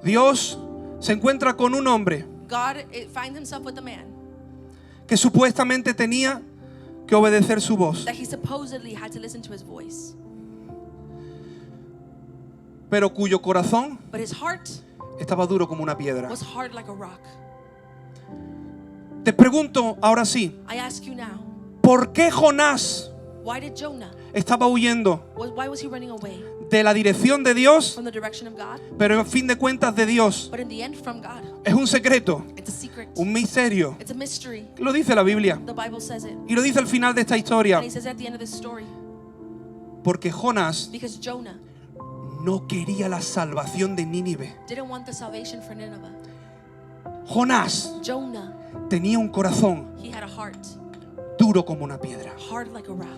Dios se encuentra con un hombre God finds himself with a man que supuestamente tenía que obedecer su voz, that he supposedly had to listen to his voice. pero cuyo corazón But his heart estaba duro como una piedra. was hard like a rock. Te pregunto ahora sí, I ask you now, ¿por qué Jonás why did Jonah, estaba huyendo why was he running away de la dirección de Dios, from the direction of God, pero en fin de cuentas de Dios? but in the end from God? Es un secreto, It's a secret. un misterio. It's a mystery. Lo dice la Biblia The Bible says it. y lo dice al final de esta historia. And he says at the end of this story, Porque Jonás because Jonah no quería la salvación de Nínive. didn't want the salvation for Nineveh. Jonás Jonah, tenía un corazón he had a heart duro como una piedra. hard like a rock.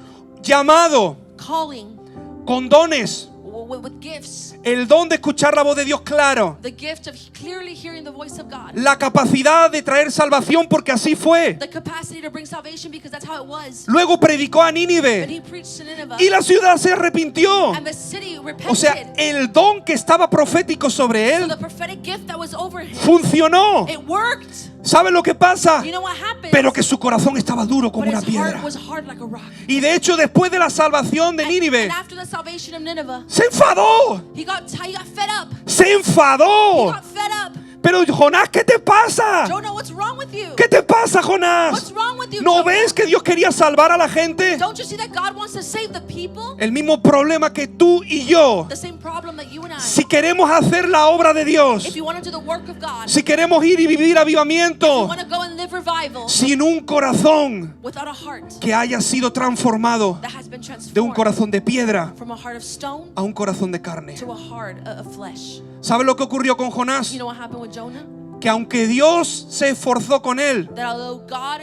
Llamado Calling con dones. with gifts. El don de escuchar la voz de Dios claro. The gift of clearly hearing the voice of God. La capacidad de traer salvación porque así fue. The capacity to bring salvation because that's how it was. Luego predicó a But Nínive he preached to Nineveh. y la ciudad se arrepintió. And the city repented. O sea, el don que estaba profético sobre So él the prophetic gift that was over him, funcionó. it worked. ¿Sabe lo que pasa? You know what happened? Pero que su corazón estaba duro como But una his heart piedra. was hard like a rock. Y de hecho, después de la salvación de Nínive, And after the salvation of Nineveh, se enfadó. he got fed up. Se He enfadó. got fed up. Pero Jonás, ¿qué te pasa? Jonah, what's wrong with you? ¿Qué te pasa, Jonás? What's wrong with you, ¿No Jonah? ves que Dios quería salvar a la gente? Don't you see that God wants to save the people? El mismo problema que tú y yo. The same problem that you and I. Si queremos hacer la obra de Dios, If you want to do the work of God, si queremos ir y vivir you avivamiento, want to go and live revival sin un corazón without a heart que haya sido transformado that has been de un transformed corazón de piedra from a heart of stone a un corazón de carne. to a heart of flesh. ¿Sabe lo que ocurrió con Jonás? You know what happened with Jonah? Que aunque Dios se esforzó con él, That although God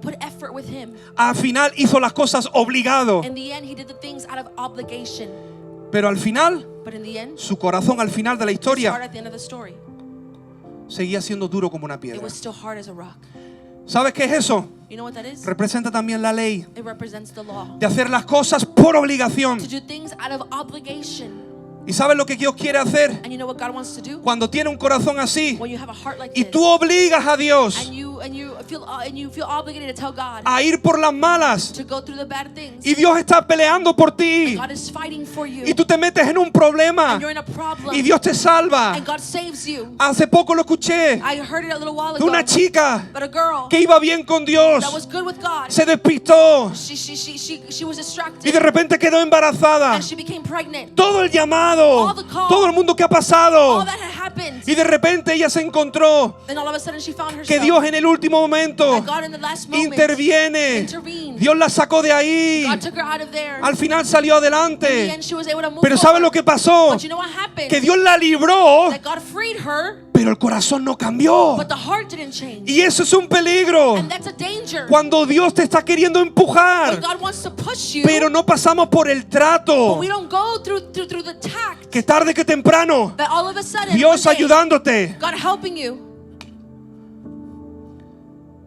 put effort with him, al final hizo las cosas obligado. in the end he did the things out of obligation. Pero al final, But in the end, su corazón al final de la his heart historia at the end of the story, seguía siendo duro como una it piedra. was still hard as a rock. ¿Sabes qué es eso? You know what that is? Representa también la ley It represents the law. de hacer las cosas por obligación. To do things out of obligation. ¿Y sabes lo que Dios quiere hacer? And you know what God wants to do? Cuando tiene un corazón así When you have a heart like y this, tú obligas a Dios and you feel obligated to tell God a ir por las malas to go through the bad things. y Dios está peleando por ti God is fighting for you. y tú te metes en un problema And you're in a problem. y Dios te salva. And God saves you. Hace poco lo escuché I heard it a little while de ago. una chica But a girl que iba bien con Dios that was good with God. se despistó She was distracted. y de repente quedó embarazada. And she became pregnant. Todo el llamado, All the call, todo el mundo que ha pasado all that had happened. y de repente ella se encontró Then all of a sudden she found herself. que Dios en el último momento And God in the last moment interviene. intervened. Dios la sacó de ahí. God took her out of there. Al final salió In the adelante. end, she was able to move Pero ¿sabe forward. lo que pasó? But you know what happened? Que Dios la libró, That God freed her, pero el corazón no cambió. but the heart didn't change. Y eso es un peligro. And that's a danger. Cuando Dios te está queriendo When empujar, God wants to push you, pero no pasamos por el but trato. we don't go through the tact. Que tarde que temprano, That all of a sudden, Dios one day, ayudándote, God helping you,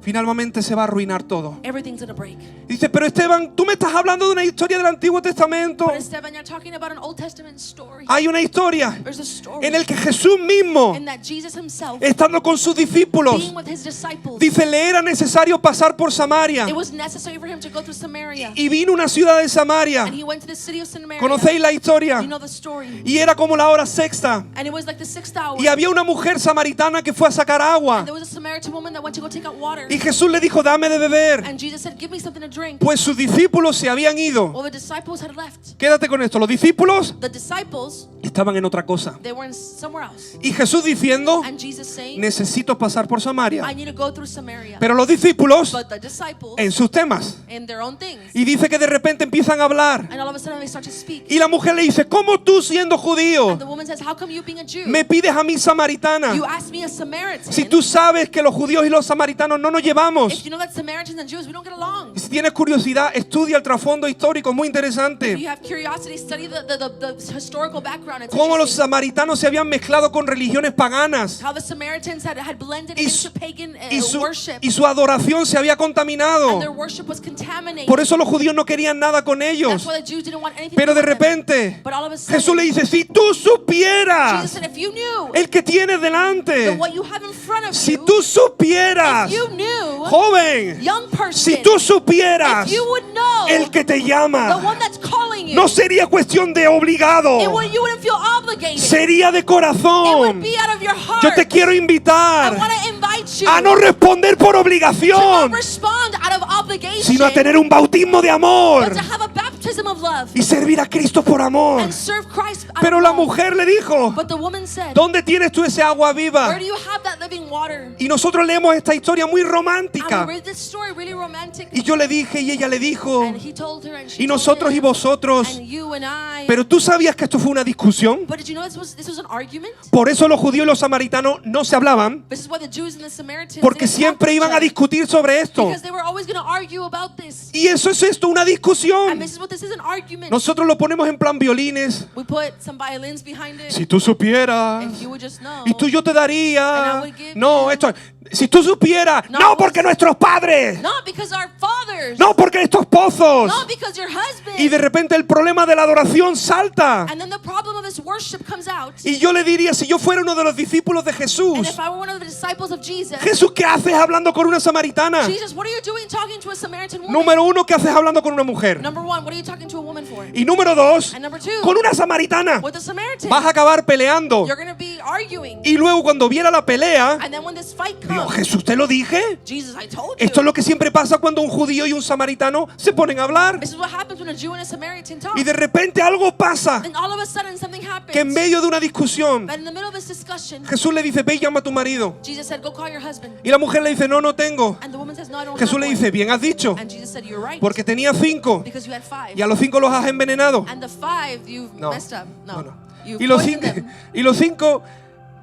finalmente se va a arruinar todo. everything's gonna break. Dice, pero Esteban, tú me estás hablando de una historia del Antiguo Testamento. But Esteban, you're talking about an Old Testament story. Hay una historia There's a story en el que Jesús mismo, in that Jesus himself, estando con sus discípulos, being with his disciples, dice, le era necesario pasar por Samaria. it was necessary for him to go through Samaria. Y vino a una ciudad de Samaria. And he went to the city of Samaria. ¿Conocéis la historia? You know the story. Y era como la hora sexta. And it was like the 6th hour. Y había una mujer samaritana que fue a sacar agua. There was a Samaritan woman that went to go take out water. Y Jesús le dijo, dame de beber. And Jesus said, give me something to drink. Pues sus discípulos se habían ido. Well, the disciples had left. Quédate con esto. Los discípulos The disciples, estaban en otra cosa. they were in somewhere else. Y Jesús diciendo, And Jesus saying, necesito pasar por I Samaria. need to go through Samaria. Pero los discípulos But the disciples, en sus temas. in their own things. Y dice que de repente empiezan a hablar. And all of a sudden they start to speak. Y la mujer le dice, ¿cómo tú siendo judío And the woman says, how come you being a Jew? me pides a mí samaritana? You asked me a Samaritan. Si tú sabes que los judíos y los samaritanos no nos llevamos. If you know that Samaritans and Jews, we don't get along. Y si tienes curiosidad, estudia el trasfondo histórico, muy If interesante. you have curiosity, study the historical background. It's Cómo los interesting. samaritanos se habían mezclado con religiones paganas. How the Samaritans had blended Y su, into pagan worship. y su adoración se había And their contaminado. worship was contaminated. Por eso los judíos no querían nada con That's ellos. why the Jews didn't want anything Pero to de do with them. repente, But all of a sudden, Jesús le dice, si tú Jesus supieras said, if you knew el que tienes that delante, what you have in front of si you, tú supieras, if you knew, joven, young person, si tú supieras if you would know el que te the llama, one that's calling you, no sería cuestión de obligado, you wouldn't feel obligated. sería de It would corazón. be out of your heart. Yo te quiero I invitar want to invite you a no responder por to obligación, not respond out of obligation, sino a tener un bautismo de amor but to have a baptism of love y servir a Cristo por amor. and serve Christ out Pero of la love. mujer le dijo, But the woman said, ¿dónde tienes tú ese agua where viva? do you have that living water? Y nosotros leemos esta historia muy And romántica. we read this story really romantic. Y yo le dije y ella le dijo, And he told her and she y told nosotros y him, vosotros. and you and I. Pero tú sabías que esto fue una discusión. But did you know this was an argument? Por eso los judíos y los samaritanos no se hablaban, This is why the Jews and the Samaritans porque didn't talk siempre to each iban a other, discutir sobre esto. because they were always going to argue about this. Y eso es esto, una And discusión. this is what this is, an argument. Nosotros lo ponemos en plan violines. We put some violins behind it. Si tú supieras. If you would just know. Y tú yo te And I daría. would give No, you. esto Si tú supieras, no porque nuestros padres, Not because our fathers. no porque estos pozos. Not because your husband. Y de repente el problema de la adoración salta. And then the problem of this worship comes out. Y yo le diría, si yo fuera uno de los discípulos de And Jesús, if I were one of the disciples of Jesus, Jesús, ¿qué haces hablando con una samaritana? Jesus, what are you doing talking to a Samaritan woman? Número uno, ¿qué haces hablando con una mujer? Number one, what are you talking to a woman for? Y número dos, And number two, con una samaritana. with a Samaritan, Vas a acabar peleando. you're going to be arguing. Y luego cuando viera la pelea, And then when this fight digo, comes, Jesús, te lo dije. Jesus, I told you. Esto es lo que siempre pasa cuando un judío y un samaritano se ponen a hablar. This is what happens when a Jew and a Samaritan talk. Y de repente algo pasa, And all of a sudden something happens. que en medio de una discusión, But in the middle of this discussion, Jesús le dice, ve y llama a tu marido. Jesus said, go call your husband. Y la mujer le dice, no, no tengo. And the woman says, no, I don't Jesús have le one. dice, bien has dicho, And Jesus said, you're right. porque tenía 5 Because you had 5. y a los 5 los has envenenado. And the 5 you've No, messed up. No. no. You've Y los poisoned 5 them. y los 5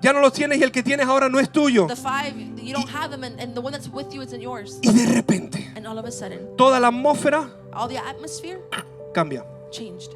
ya no los tienes y el que tienes ahora no es tuyo. The 5, you don't have them, and the one that's with you isn't yours. Y de repente And all of a sudden, toda la atmósfera all the atmosphere cambia. changed.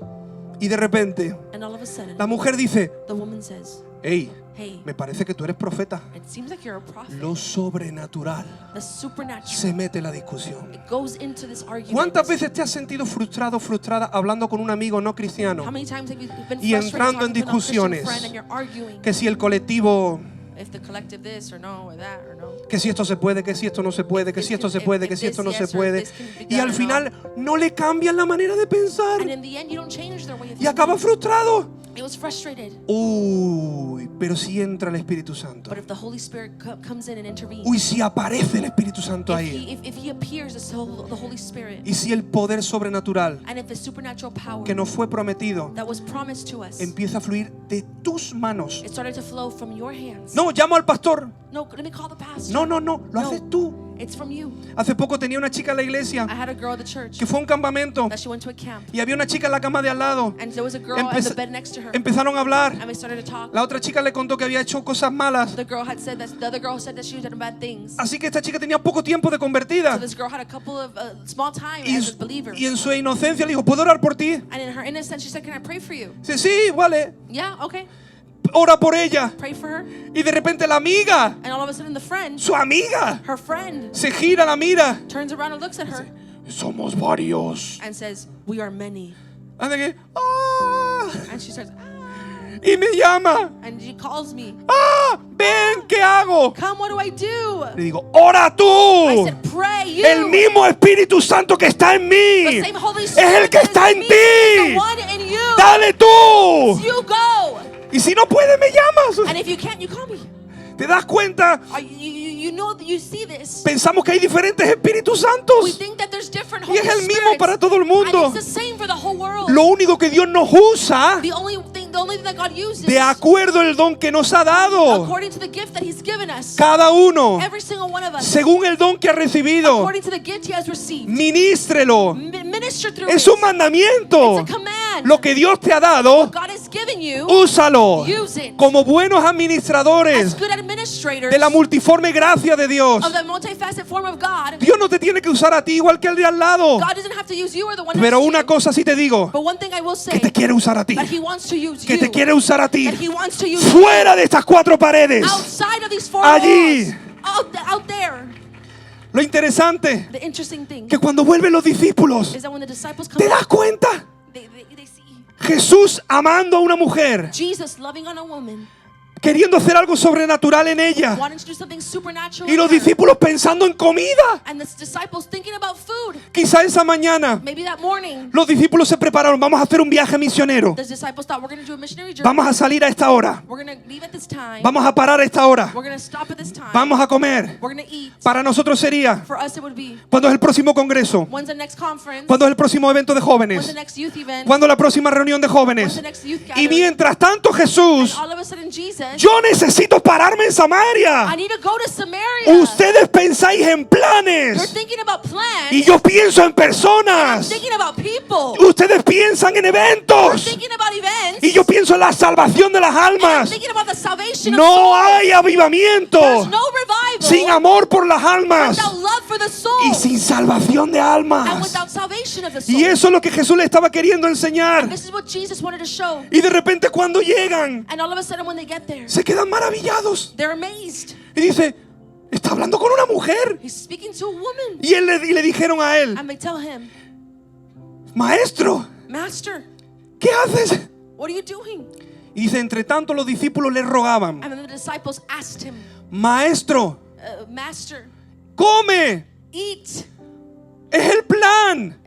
Y de repente And all of a sudden, la mujer dice, the woman says, hey, hey, me parece que tú eres profeta. it seems like you're a prophet. Lo sobrenatural The supernatural. se mete en la discusión. It goes into this argument. ¿Cuántas veces te has sentido frustrado, frustrada hablando con un amigo no cristiano? How many times have you been Y frustrated entrando en talking to a non-Christian discusiones. friend and you're arguing Que si el colectivo, if the collective this or no or that or no? que si esto se puede, que si esto no se puede, que si esto se puede, que si esto no se puede. Y al final no le cambian la manera de pensar. And in the end, you don't change their way of Y acaba thinking. frustrado. It was frustrated. Uy, pero si entra el Espíritu Santo. But if the Holy Spirit comes in and intervenes, Uy, si aparece el Espíritu Santo if ahí. he appears as the Holy Spirit, Y si el poder sobrenatural and if the supernatural power que nos fue prometido that was promised to us, empieza a fluir de tus manos. it started to flow from your hands. No, llamo al pastor. No, let me call the pastor. No, no, no, lo No. haces tú. It's from you. Hace poco tenía una chica en la I iglesia had a girl at the church que fue a un campamento that she went to a camp, y había una chica en la cama de al lado. and there was a girl at the bed next to her, Empezaron a hablar. and we started to talk. La otra chica le contó que había hecho cosas malas. The girl had said that the other girl said that she was doing bad things. Así que esta chica tenía poco tiempo de So convertida. this girl had a couple of small time Y, as a believer. y en su inocencia le dijo, ¿puedo orar por ti? And in her innocence, she said, "Can I pray for you?" Dice, sí, vale. Yeah, okay. Ora por ella. Pray for her. Y de repente la amiga, And all of a sudden, the friend, su amiga, her friend, se gira, la mira. turns around and looks at her Somos varios. and says, "We are many." Hace que, "Ah", And she starts, y me llama. and she calls me. ¡Ah! Ven, ¿qué hago? Come, what do I do? Le digo, ora tú. I said, pray you. El mismo Espíritu Santo que está en mí The same Holy es Spirit el que that is está in en me is the ti. one in you. Dale tú. You go. Y si no puedes, me llamas. And if you can't, you call me. ¿Te das cuenta? You know that you see this. Pensamos que hay diferentes Espíritus We Santos. think that there's different Y Holy es el mismo Spirits. para todo el And mundo. it's the same for the whole world. Lo único que Dios nos usa The only thing that God uses, de acuerdo al don que nos ha dado. according to the gift that He's given us, Cada uno, every single one of us, según el don que ha recibido, according to the gift He has received, ministrelo. minister through Es it. un mandamiento. It's a command. Lo que Dios te ha dado, God has given you, úsalo use it. como buenos As administradores good administrators de la multiforme gracia de Dios. of the multifaceted form of God. Dios no te tiene que usar a ti igual que al de al lado. God doesn't have to use you or the one Pero next to una you. cosa sí te digo, But one thing I will que say, te quiere usar a ti. that He wants to use Que you. te quiere usar a ti. That He wants to use Fuera de estas 4 paredes. you outside of these four Allí. walls. Out there. Lo interesante, The interesting thing que cuando vuelven los discípulos, is that when the disciples come ¿te das back, cuenta? they see Jesús amando a una mujer, Jesus loving on a woman, queriendo hacer algo sobrenatural en ella. wanting to do something supernatural Y los in her. discípulos pensando en comida. And the disciples thinking about food. Quizá esa mañana Maybe that morning, los discípulos se prepararon. Vamos a hacer un viaje misionero. the disciples thought, we're going to do a missionary journey. Vamos a salir a esta hora. We're going to leave at this time. Vamos a parar a esta hora. We're going to stop at this time. Vamos a comer. We're going to eat. Para nosotros sería, For us, it would be, ¿cuándo es el próximo congreso? when's the next conference? ¿Cuándo es el próximo evento de When's jóvenes? the next youth event? ¿Cuándo la próxima reunión de When's jóvenes? the next youth Y gathering? mientras tanto Jesús, All of a sudden, Jesus, yo necesito pararme en I Samaria. need to go to Samaria. Ustedes pensáis en You're planes thinking about plans. y yo pienso en I'm personas. thinking about people. Ustedes piensan en You're eventos thinking about events. y yo pienso en la salvación de las And I'm almas. thinking about the salvation of No souls. hay avivamiento There's no revival sin amor por las almas without love for the y soul sin salvación de and almas. without salvation of the soul. Y eso es lo que Jesús le estaba queriendo enseñar. This is what Jesus wanted to show. Y de repente cuando llegan, And all of a sudden when they get there, se quedan maravillados. they're amazed. Y dice, Está hablando con una mujer. He's speaking to a woman. Y le dijeron a él, And they tell him, maestro, Master, ¿qué haces? what are you doing? Y dice, entre tanto los discípulos le rogaban, And then the disciples asked him, maestro, Master, come. eat. Es el plan.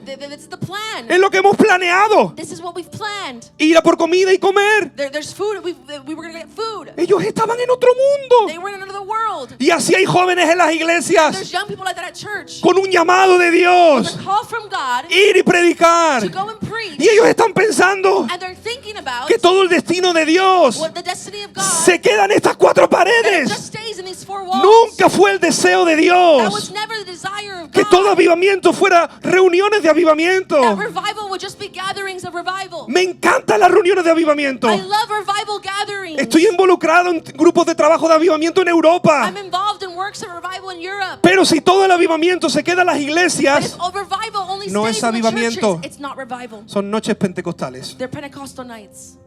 That's the plan. Es lo que hemos planeado. This is what we've planned. Ir a por comida y comer. There's food. We were going to get food. Ellos estaban en otro They mundo. were in another world. Y así hay jóvenes en las There's iglesias young people like that at church. con un llamado de Dios. They're called from God Ir y predicar. to go and preach. Y ellos están pensando And they're thinking about que todo el destino de Dios what the destiny of God se queda en estas cuatro that it paredes. just stays in these four walls. Nunca fue el deseo de That was Dios never the desire of que todo God. avivamiento fuera reuniones de avivamiento. That revival would just be gatherings of revival. Me encantan las reuniones de avivamiento. I love revival gatherings. Estoy involucrado en grupos de trabajo de avivamiento en Europa. I'm involved in works of revival in Europe. Pero si todo el avivamiento se queda en las But if iglesias, revival only no stays es in the avivamiento. churches, it's not revival. son noches pentecostales. They're Pentecostal nights.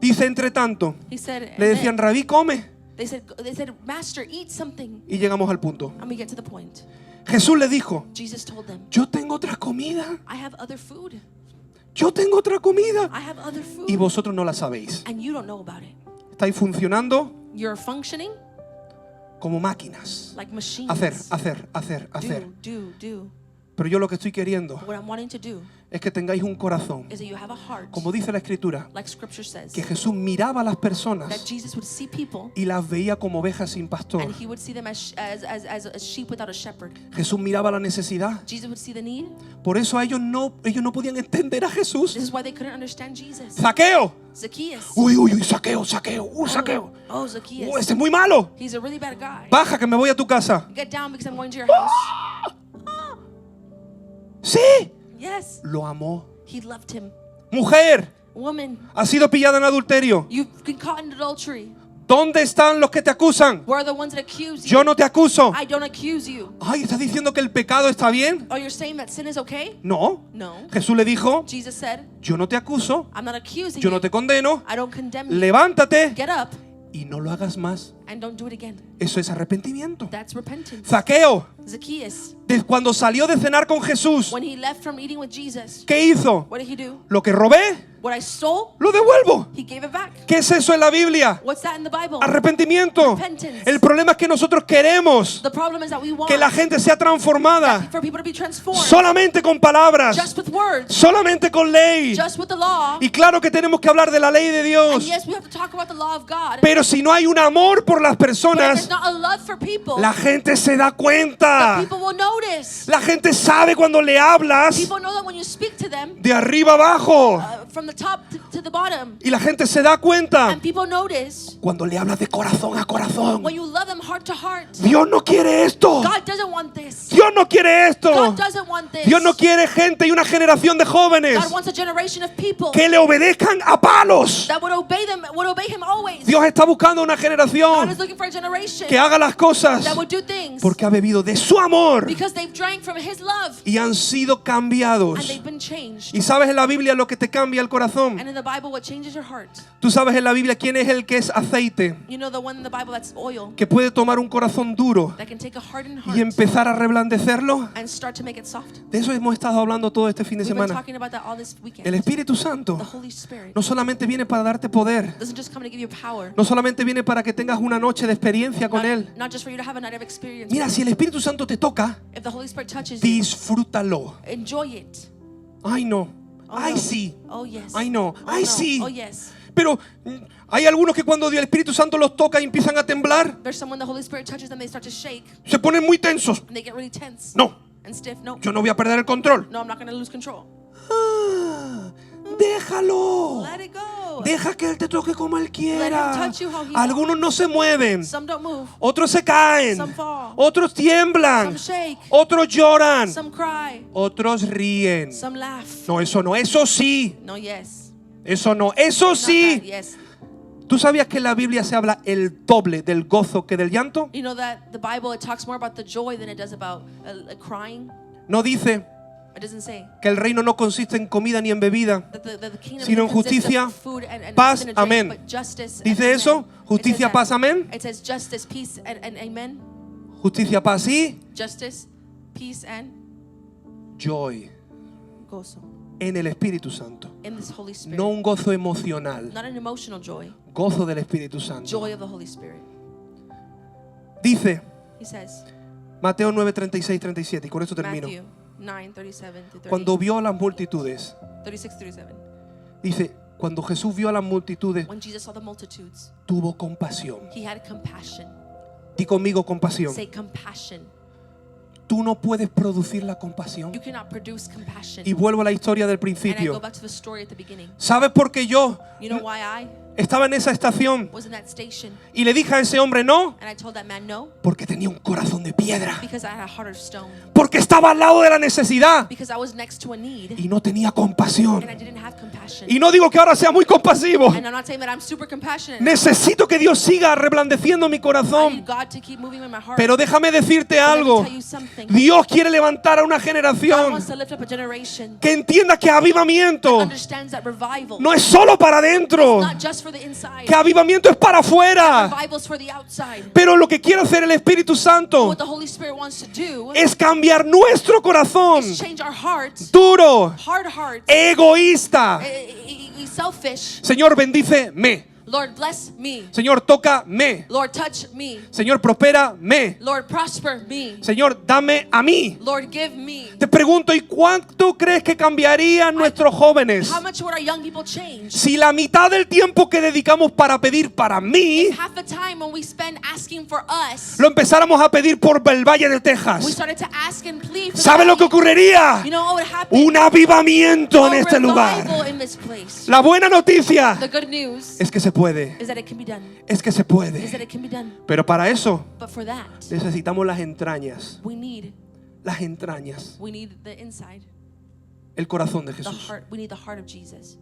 Dice, entre tanto, He said, le decían, Rabí, come. they said, Master, eat something. Y llegamos al punto. And we get to the point. Jesús le dijo, Jesus told them, yo tengo otra comida. I have other food. Yo tengo otra comida. I have other food. Y vosotros no la sabéis. And you don't know about it. Estáis funcionando You're functioning como máquinas. like machines. Hacer. Do. Pero yo lo que estoy queriendo What I'm wanting to do es que tengáis un corazón, is that you have a heart, como dice la Escritura, like Scripture says, que Jesús miraba a las that personas Jesus would see people y las veía como ovejas sin pastor. and he would see them as sheep without a shepherd. Jesús miraba la necesidad. Jesus would see the need. Por eso ellos no podían entender a Jesús. This is why they couldn't understand Jesus. Saqueo. Zacchaeus. Uy, Saqueo. Saqueo. Oh, Zacchaeus. Este es muy malo. He's a really bad guy. Baja que me voy a tu casa. Get down because I'm going to your house. Sí. Yes. Lo amó. He loved him. Mujer, Woman, ha sido pillada en adulterio. you've been caught in adultery. ¿Dónde están los que te acusan? Where are the ones that accuse you? Yo no te acuso. I don't accuse you. Ay, ¿estás diciendo que el pecado está bien? Oh, you're saying that sin is okay? No. No. Jesús le dijo, Jesus said, yo no te acuso, I'm not accusing yo you. no te condeno. I don't condemn you. Levántate Get up y no lo hagas más. and don't do it again. Eso es arrepentimiento. That's repentance. Saqueo, Zacchaeus, cuando salió de cenar con Jesús, when he left from eating with Jesus, ¿qué hizo? what did he do? Lo que robé, What I stole, lo devuelvo. he gave it back. ¿Qué es eso en la Biblia? What's that in the Bible? Arrepentimiento. Repentance. El problema es que nosotros queremos The problem is that we want que la gente sea transformada for people to be transformed solamente con palabras, just with words, solamente con ley. just with the law. Y claro que tenemos que hablar de la ley de And Dios, yes, we have to talk about the law of God. pero si no hay un amor por las But if there's personas, not a love for people, la gente se da the cuenta. people will notice. La gente sabe cuando le hablas People know that when you speak to them, de arriba abajo. from the top to the bottom, Y la gente se da cuenta and people notice cuando le hablas de corazón a corazón. when you love them heart to heart. Dios no quiere esto. God doesn't want this. Dios no quiere esto. God doesn't want this. Dios no quiere gente y una generación de jóvenes God wants a generation of people que le obedezcan a palos. that would obey Him always. Dios está buscando una God generación is looking for a generation que haga las cosas that would do things porque ha bebido de su amor because they've drank from His love y han sido and cambiados. they've been changed. Y sabes en la Biblia lo que te cambia el corazón. And in the Bible, what changes your heart? Tú sabes en la Biblia quién es el que es aceite, You know the one in the Bible that's oil que puede tomar un corazón duro that can take a hardened y heart empezar a reblandecerlo. and start to make it soft. De eso hemos estado hablando todo este fin de We've been semana. talking about that all this weekend. El Espíritu Santo The Holy Spirit no solamente viene para darte poder, doesn't just come to give you power, no solamente viene para que tengas una noche de experiencia con Él. not just for you to have a night of experience. Mira, si el Espíritu Santo te toca, If the Holy Spirit touches you, disfrútalo. enjoy it. Ay, no. Oh, Ay, no. sí. Oh yes. Ay, no. Oh, Ay, no. sí. Oh yes. Pero hay algunos que cuando el Espíritu Santo los toca y empiezan a temblar, There's someone the Holy Spirit touches them, they start to shake se ponen muy tensos. and they get really tense No, and stiff. No, yo no voy a perder el control. no, I'm not going to lose control. Ah, déjalo. Let it go. Deja que Él te toque como Él Let quiera. him touch you how he Algunos no se mueven. Some don't move. Otros se caen. Some fall. Otros tiemblan. Some shake. Otros lloran. Some cry. Otros ríen. Some laugh. No, eso no. Eso sí. No, yes. Eso no. Eso Not that, sí. yes. ¿Tú sabías que en la Biblia se habla el doble del gozo que del llanto? You know that the Bible, it talks more about the joy than it does about crying. No dice, It doesn't say que el reino no consiste en comida ni en bebida, that the kingdom sino en consists justicia, of food and paz, and drink, amén. but justice and ¿Dice amen. eso? It says Justicia, that. paz, amén. It says justice, peace, and amen. Justicia, paz y Justice, peace, and joy gozo en el Espíritu Santo. in this Holy Spirit. No un gozo emocional, Not an emotional joy, gozo del Espíritu Santo. joy of the Holy Spirit. Dice He says, Mateo 9, 36, 37, y con esto termino. Matthew 9, 37 to 30, Cuando vio a las multitudes, 36, 37. dice, cuando Jesús vio a las multitudes, When Jesus saw the multitudes, tuvo compasión. he had compassion. Di conmigo compasión. Say compassion. Tú no puedes producir la compasión. You cannot produce compassion. Y vuelvo a la historia del And I go principio. back to the story at the beginning. ¿Sabes por qué yo You know why I estaba en esa estación was in that station y le dije a ese hombre no? and I told that man no? Porque tenía un corazón de piedra. Because I had a heart of stone. Porque estaba al lado de la necesidad Because I was next to a need y no tenía compasión. and I didn't have compassion. Y no digo que ahora sea muy compasivo. And I'm not saying that I'm super compassionate. Necesito que Dios siga reblandeciendo mi I corazón. need God to keep moving in my heart. Pero déjame decirte But let me algo. tell you something. Dios quiere levantar a una God generación wants to lift up a generation que entienda que avivamiento that understands that revival no es solo para adentro, is not just for the inside. que avivamiento es para afuera. Revival's for the outside. Pero lo que quiere hacer el Espíritu Santo What the Holy Spirit wants to do es cambiar nuestro corazón is change our hearts, duro, hard hearts, egoísta. selfish. Señor, bendíceme. Lord, bless me. Señor, tócame. Lord, touch me. Señor, prospérame. Lord, prosper me. Señor, dame a mí. Lord, give me. Te pregunto, ¿y cuánto crees que cambiarían nuestros jóvenes How much would our young people change? si la mitad del tiempo que dedicamos para pedir para mí If half the time when we spend asking for us, lo empezáramos a pedir por el Valle de we Texas? started to ask and plead for ¿Sabe the lo que valley? ocurriría? You know what would happen? Un avivamiento en A este lugar. revival in this place. La buena noticia The good news es que se puede. is that it can be done. Es que se Is that puede. it can be done. Pero para eso But for that, necesitamos las entrañas. we need the inside, El corazón de the Jesús. heart. We need the heart of Jesus.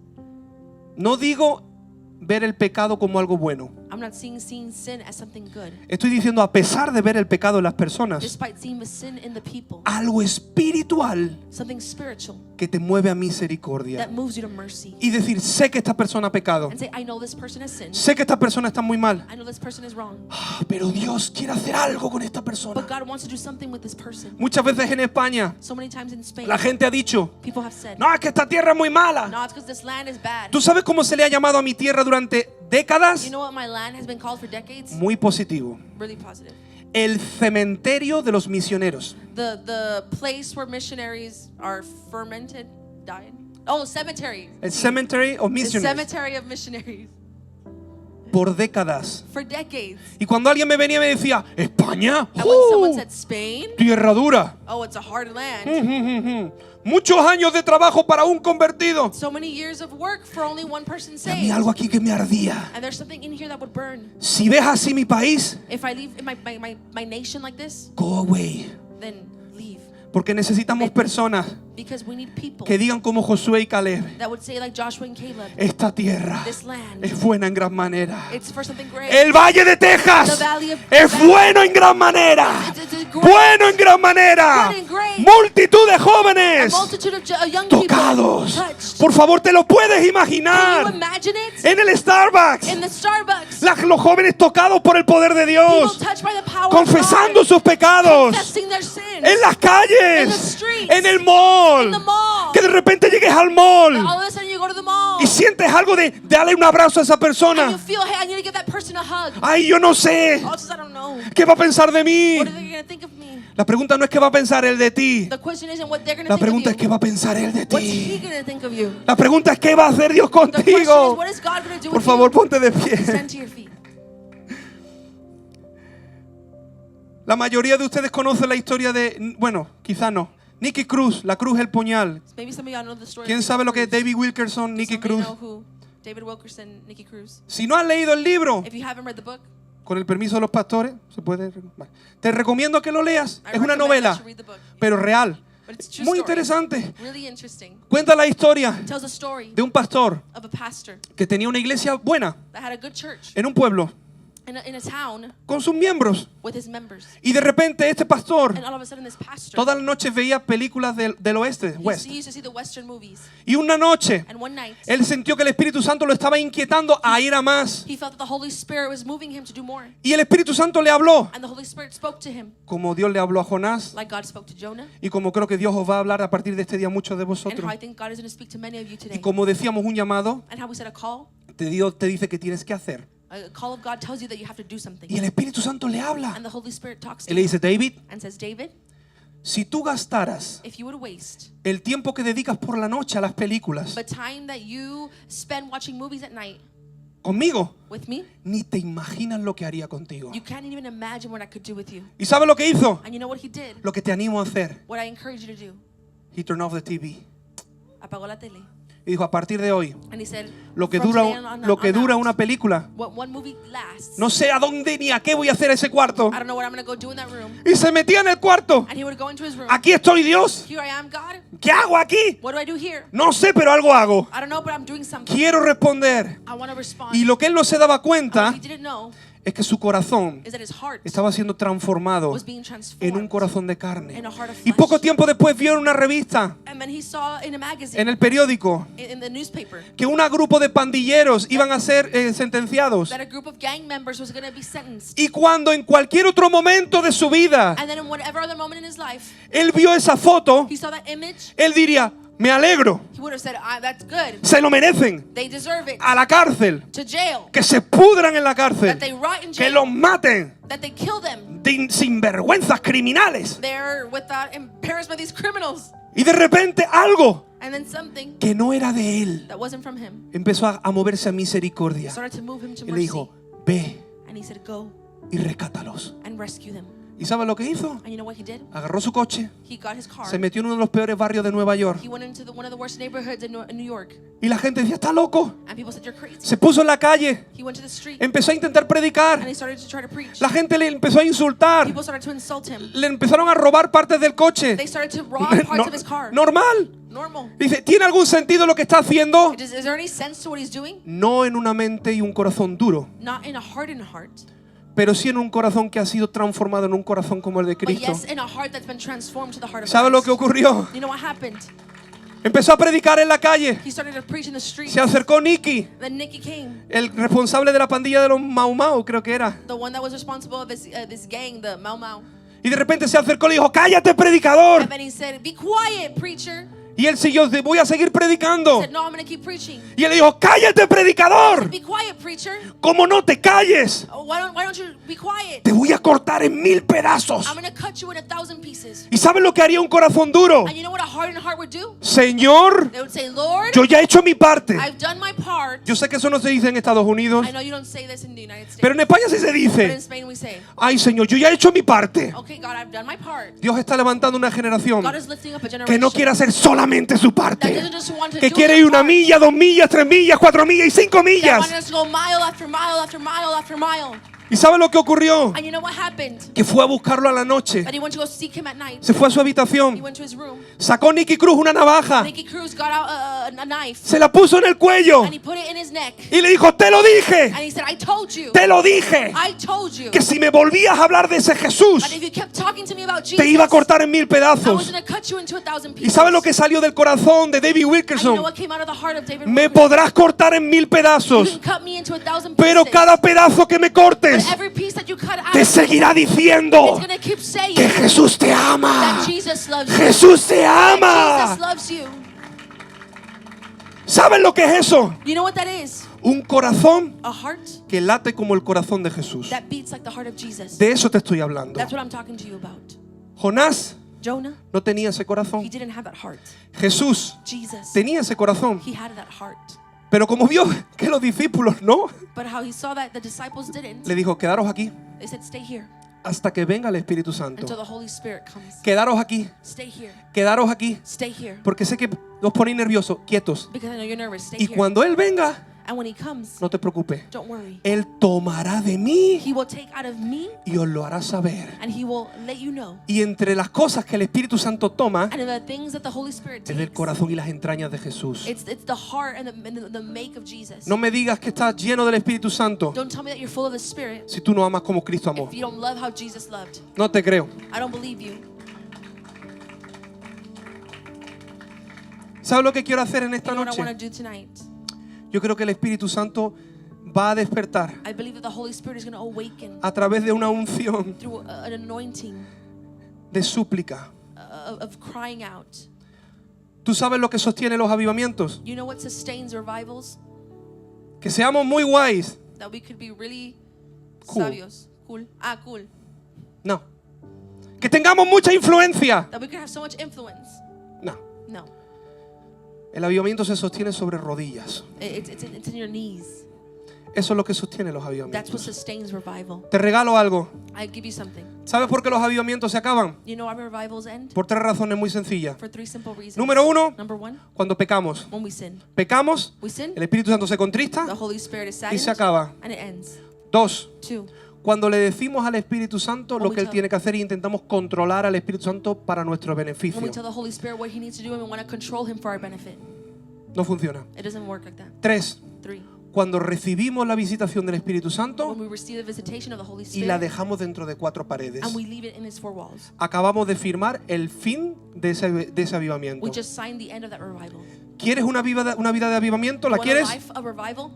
No digo ver el pecado como algo bueno. I'm not seeing sin as something good, Estoy diciendo, a pesar de ver el pecado en las personas, despite seeing the sin in the people, algo espiritual something spiritual que te mueve a misericordia. that moves you to mercy. Y decir, sé que esta persona ha pecado. And say, I know this person has sinned. Sé que esta persona está muy mal. I know this person is wrong. Pero Dios quiere hacer algo con esta persona. But God wants to do something with this person. Muchas veces en España, So many times in Spain, la gente ha dicho, people have said, no, es que esta tierra es muy mala. no, it's because this land is bad. ¿Tú sabes cómo se le ha llamado a mi tierra durante décadas? You know what my land has been called for decades? Muy positivo. Really positive. El cementerio de los misioneros. The place where missionaries are fermented, died. Oh, cemetery. El cemetery of The missionaries. cemetery of missionaries. Por décadas. For decades. Y cuando alguien me venía y me decía, España, And when someone said Spain, tierra dura. oh, it's a hard land. Muchos años de trabajo para un convertido. So many years of work for only one person Y a mí saved. algo aquí que me ardía. And there's something in here that would burn. Si ves así mi país, If I leave in my nation like this, go away. then leave. Porque necesitamos personas Because we need people que digan como Josué y Caleb, that would say like Joshua and Caleb, esta tierra this land, es buena en gran manera. it's for something great. El Valle de Texas The Valley of es Texas. bueno en gran manera. It's great. Bueno en gran manera. Good and great. Multitud de A jóvenes multitude of young people tocados. touched. Por favor, te lo puedes Can you imaginar. imagine it? En el Starbucks. In the Starbucks, Los jóvenes tocados por el poder de people Dios. touched by the power Confesando of God, sus pecados. confessing their sins. En las In the calles. streets. En el mall. In the mall. Que de repente llegues al mall. All of a sudden you go to the mall Y sientes algo de darle un abrazo a esa and you persona. feel, hey, I need to give that person a hug. Ay, yo no sé. Oh, just I don't know. ¿Qué va a pensar de mí? What are they going to think of me? La pregunta no es qué va a pensar él de ti. The question isn't what they're going to La think pregunta of es you. qué va a pensar él de What's he ti. going to think of you? La pregunta es qué va a hacer Dios The question is, contigo. what is God going to do Por with favor, you? ponte de pie. Stand to your feet. La mayoría de ustedes conocen la historia de, bueno, quizá no. Nicky Cruz, la cruz, el puñal. Maybe some of y'all know the story. ¿Quién of sabe lo que es Cruz. David Wilkerson, Nicky Somebody Cruz? know who David Wilkerson, Nicky Cruz. Si no has leído el libro, If you haven't read the book, con el permiso de los pastores, se puede. Vale. Te recomiendo que lo leas. I Es una recommend novela, that you read the book. pero real. But it's a true Muy story. interesante. Really interesting. Cuenta la historia It tells a story de un pastor of a pastor que tenía una iglesia buena that had a good church en un pueblo. in a town con sus miembros. with his members. Y de repente este pastor And all of a sudden this pastor, todas las noches veía películas del oeste, West. he used to see the Western movies. Y una noche And one night, él sintió que el Espíritu Santo lo estaba inquietando a ir a más. he felt that the Holy Spirit was moving him to do more. Y el Espíritu Santo le habló, And the Holy Spirit spoke to him como Dios le habló a Jonás, like God spoke to Jonah. y como creo que Dios os va a hablar a partir de este día a muchos de And vosotros. how I think God is going to speak to many of you Y today. como decíamos, un llamado, And how we said a call. Dios te dice que tienes que hacer. A call of God tells you that you have to do something. Y el Espíritu Santo le habla. And the Holy Spirit talks Y to le you dice, David, and says, David, si tú gastaras if you would waste el tiempo que dedicas por la noche a las películas the time that you spend watching movies at night conmigo, with me, ni te imaginas lo que haría contigo. you can't even imagine what I could do with you. ¿Y sabes lo que hizo? And you know what he did? Lo que te animo a hacer. What I encourage you to do. He turned off the TV. Apagó la tele. Y dijo, a partir de hoy, And he said, lo que from dura, today on dura out, una película, what one movie lasts, no sé a dónde ni a qué voy a hacer ese cuarto. I don't know what I'm going to go do in that room. Y se metía en el cuarto. And he would go into his room. Aquí estoy, Dios. Here I am, God. ¿Qué hago aquí? What do I do here? No sé, pero algo hago. I don't know, but I'm doing something. Quiero responder. I want to respond. Y lo que él no se daba What cuenta he didn't know es que su corazón is that his heart estaba siendo transformado was being en un transformed. corazón de carne. In a heart of Y flesh. poco tiempo después vio en una revista, And then he saw in a magazine, en el periódico, in the newspaper, que un grupo de pandilleros iban a ser sentenciados. that a group of gang members was going to be sentenced. Y cuando en cualquier otro momento de su vida And then in whatever other moment in his life, él vio esa foto, he saw that image, él diría, me alegro, he would have said, that's good. se lo merecen, They deserve it. a la cárcel, To jail. que se pudran en la cárcel, That they rot in que jail. los maten, That they kill them. de sinvergüenzas criminales. They're without embarrassment, these criminals. Y de repente algo And then something que no era de él that wasn't from him empezó a moverse a misericordia. started to move him to Y le mercy. dijo, ve And he said, go y rescátalos. and rescue them. ¿Y sabe lo que hizo? And you know what he did? Agarró su coche, He got his car. se metió en uno de los peores barrios de Nueva York. He went into one of the worst neighborhoods in New York. Y la gente decía, está loco. And people said, you're crazy. Se puso en la calle, He went to the street empezó a intentar and predicar. he started to try to preach. La gente le empezó a insultar. People started to insult him. Le empezaron a robar partes del coche. They started to rob parts No- of his car. normal. Normal. Dice, ¿tiene algún sentido lo que está haciendo? Is there any sense to what he's doing? No en una mente y un corazón duro, Not in a hardened heart, pero sí en un corazón que ha sido transformado en un corazón como el de but Cristo. yes, in a heart that's been transformed to the heart of ¿Sabe lo que Christ. ocurrió? You know what happened? Empezó a predicar en la calle. He started to preach in the street. Se acercó Nicky, Then Nicky came, el responsable de la pandilla de los Mau Mau, creo que era. the one that was responsible of this gang, the Mau Mau. Y de repente se acercó y le dijo, cállate, predicador. And then he said, be quiet, preacher. Y él siguió, voy a seguir predicando. He said, no, I'm going to keep preaching. Y él le dijo, cállate, predicador. Be quiet, preacher. ¿Cómo no te calles? Oh, why don't you be quiet? Te voy a cortar en 1000 pedazos. I'm going to cut you in 1,000 pieces. ¿Y sabes lo que haría un corazón duro? And you know what a hardened heart would do? Señor, They would say, Lord, yo ya he hecho mi parte. I've done my part. Yo sé que eso no se dice en Estados Unidos, I know you don't say this in the United States, pero en España sí se but in dice, Spain we say, ay Señor, yo ya he hecho mi parte. okay, God, I've done my part. Dios está levantando una generación God is lifting up a que generation no quiere hacer solamente su that parte, doesn't just want to que do quiere their ir 1 part, milla, 2 millas, 3 millas, 4 millas y 5 that millas. want us to go mile after mile after mile after mile. ¿Y sabe lo que ocurrió? And you know what happened? Que fue a buscarlo a la noche, That he went to go seek him at night. se fue a su He habitación, went to his room. sacó Nicky Cruz una navaja, Nicky Cruz got out a knife se la puso en el cuello and he put it in his neck. y le dijo, te lo dije, And he said, I told you. te lo dije, I told you. que si me volvías a hablar de ese Jesús, But if you kept talking to me about Jesus, te iba a cortar en 1000 I was pedazos. going to cut you into 1,000 ¿Y pieces. sabe lo que salió del corazón de David And you know Wilkerson? what came out of the heart of David Me Wilkerson? podrás cortar en 1000 You pedazos, can cut me into 1,000 pieces. pero cada pedazo que me cortes But every piece that you cut out, te seguirá it's diciendo going to keep saying que Jesús te ama. that Jesus loves you. Jesús te That ama. Jesus loves you. ¿Saben lo que es eso? You know what that is? Un corazón A heart que late como el corazón de Jesús. that beats like the heart of Jesus. De eso te estoy hablando. That's what I'm talking to you about. Jonás Jonah, no tenía ese he corazón. didn't have that heart. Jesús Jesus, tenía ese corazón. he had that heart. Pero como vio que los discípulos no, But how he saw that the disciples didn't, le dijo, quedaros aquí they said, stay here hasta que venga el Espíritu Santo. until the Holy Spirit comes. Quedaros aquí, Stay here. quedaros aquí. Stay here. Porque sé que los ponéis nerviosos, quietos. Because I know you're nervous. Stay Y here. cuando Él venga, And when he comes, no te preocupes. don't worry. Él tomará de mí He will take out of me y os lo hará saber. and he will let you know. Y entre las cosas que el Espíritu Santo toma And the things that the Holy Spirit es del takes, corazón y las entrañas de Jesús. it's the heart and the make of Jesus. No me digas que estás lleno del Espíritu Santo Don't tell me that you're full of the Spirit si tú no amas como Cristo amó. if you don't love how Jesus loved. No te creo. I don't believe you. ¿Sabes lo que quiero hacer en esta You know what I want noche? to do tonight? Yo creo que el Espíritu Santo va a despertar I believe that the Holy Spirit is going to awaken a través de una unción through an anointing de súplica. of crying out. ¿Tú sabes lo que sostiene los avivamientos? You know what sustains revivals? Que seamos muy guays. That we could be really Cool. sabios. Cool. Cool. No. Que tengamos mucha influencia. That we could have so much influence. No. No. El avivamiento se sostiene sobre rodillas. It's in your knees. Eso es lo que sostiene los That's what avivamientos. sustains revival. Te regalo algo. I give you something. ¿Sabes por qué los avivamientos se acaban? You know why revivals end? Por 3 razones muy sencillas. For 3 simple reasons. Número 1, Number 1, cuando pecamos. when we sin. Pecamos, We sin, el Espíritu Santo se contrista the Holy Spirit is y saddened, se acaba. and it ends. 2, 2, cuando le decimos al Espíritu Santo lo When we que Él tell- tiene que hacer y intentamos controlar al Espíritu Santo para nuestro when beneficio. we tell the Holy Spirit what He needs to do and we want to control Him for our benefit. No funciona. It doesn't work like that. 3, 3, cuando recibimos la visitación del Espíritu Santo when we receive the visitation of the Holy y la Spirit dejamos dentro de 4 paredes. and we leave it in His 4 walls. Acabamos de firmar el fin de ese avivamiento. We just signed the end of that revival. ¿Quieres una vida de avivamiento? ¿La You want a quieres? life of revival?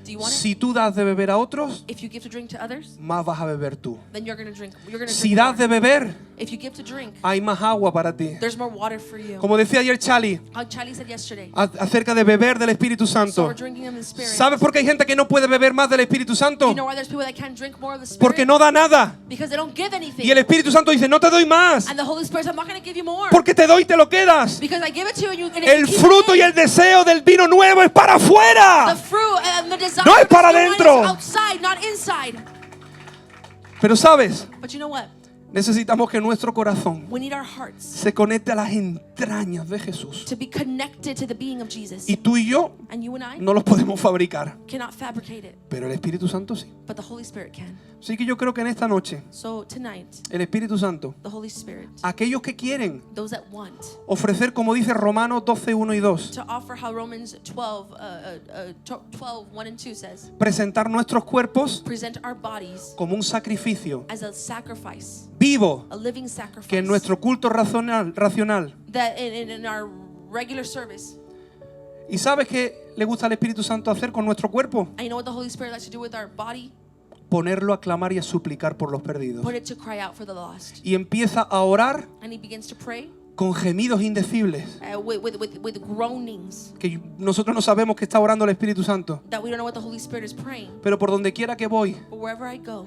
Do you want it? Si tú das de beber a otros, If you give to drink to others, más vas a beber tú. then you're going to drink. You're going to Si drink das de more. beber, If you give to drink, hay más agua para ti. there's more water for you. Como decía ayer Charlie, How Charlie said yesterday. acerca de beber del Espíritu So Santo. we're drinking in the Spirit. ¿Sabes por qué hay gente que no puede beber más del Espíritu Santo? You know why there's people that can't drink more of the Spirit? Porque no da nada. Because they don't give anything. Y el Espíritu Santo dice, no te doy más. And the Holy Spirit says, I'm not going to give you more. Porque te doy y te lo quedas. Because I give it to you and you and El you keep fruto it y in. el deseo del vino nuevo es para The afuera. fruit and the desire No es of this para new wine adentro. is outside, not inside. Pero sabes, But you know what? necesitamos que nuestro corazón We need our hearts se conecte a las entrañas de Jesús. to be connected to the being of Jesus. Y tú y yo And you and I no los podemos fabricar. cannot fabricate it, Pero el Espíritu Santo sí. but the Holy Spirit can. Así que yo creo que en esta noche, So tonight, el Espíritu Santo, the Holy Spirit, aquellos que quieren those that want ofrecer, como dice Romanos 12, 1 y 2, to offer how Romans 12, 1 and 2 says, presentar nuestros cuerpos present our bodies como un sacrificio as a sacrifice, vivo, a living sacrifice. que en nuestro culto racional. That in our regular service. ¿Y sabes qué le gusta al Espíritu Santo hacer con nuestro cuerpo? And you know what the Holy Spirit likes to do with our body? Ponerlo a clamar y a suplicar por los perdidos. Put it to cry out for the lost. Y empieza a orar And he begins to pray con gemidos indecibles, with groanings que nosotros no sabemos que está orando el Espíritu Santo. that we don't know what the Holy Spirit is praying. Pero por donde quiera que voy, But wherever I go,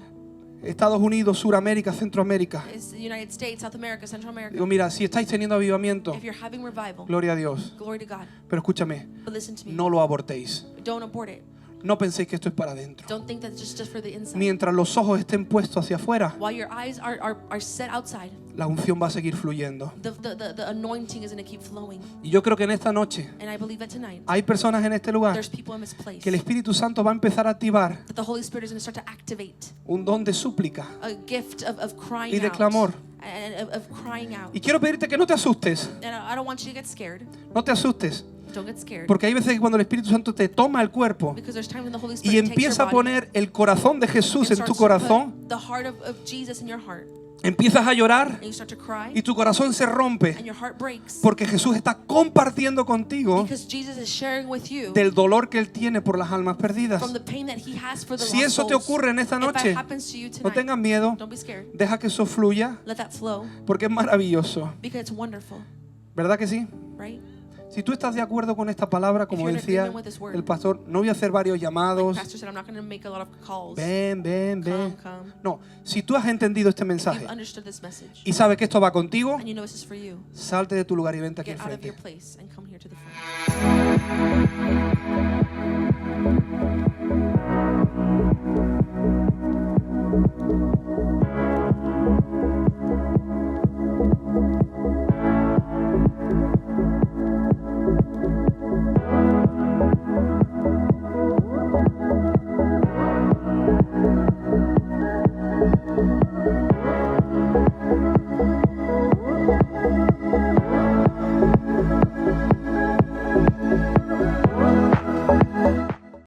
Estados Unidos, Suramérica, Centroamérica, it's the United States, South America, Central America. digo, mira, si estáis teniendo avivamiento, If you're having revival, gloria a Dios. glory to God. Pero escúchame, But listen to me. no lo abortéis. Don't abort it. No penséis que esto es para adentro. Don't think that's just for the inside. Mientras los ojos estén puestos hacia afuera, While your eyes are set outside, la unción va a seguir fluyendo. the anointing is going to keep flowing. Y yo creo que en esta noche And I believe that tonight, hay personas en este lugar there's people in this place que el Espíritu Santo va a empezar a activar that the Holy Spirit is going to start to activate un don de súplica. a gift of crying Y de out. clamor. And of crying out. Y quiero pedirte que no te asustes. And I don't want you to get scared. No te asustes. Don't get scared. Porque hay veces que cuando el Espíritu Santo te toma el cuerpo Because there's times when the Holy y Spirit takes empieza your a body poner el corazón de Jesús and en tu starts to corazón, put the heart of Jesus in your heart. empiezas a llorar And you start to cry. y tu corazón se rompe And your heart breaks. porque Jesús está compartiendo contigo Because Jesus is sharing with you del dolor que Él tiene por las almas perdidas. from the pain that He has for the Si lost eso te souls. ocurre en esta If noche, that happens to you no tonight, tengas miedo, don't be scared. deja que eso fluya Let that flow porque es maravilloso. because it's wonderful, ¿Verdad que sí? right? Si tú estás de acuerdo con esta palabra, como you're in decía agreement with this word, el pastor, no voy a hacer varios llamados. Pastor said, I'm not going to make a lot of calls. Ven, ven, ven. Come. No, si tú has entendido este If mensaje you've understood this message y sabes que esto va contigo, and you know this is for you, salte de tu lugar y vente aquí get out of enfrente. your place and come here to the front.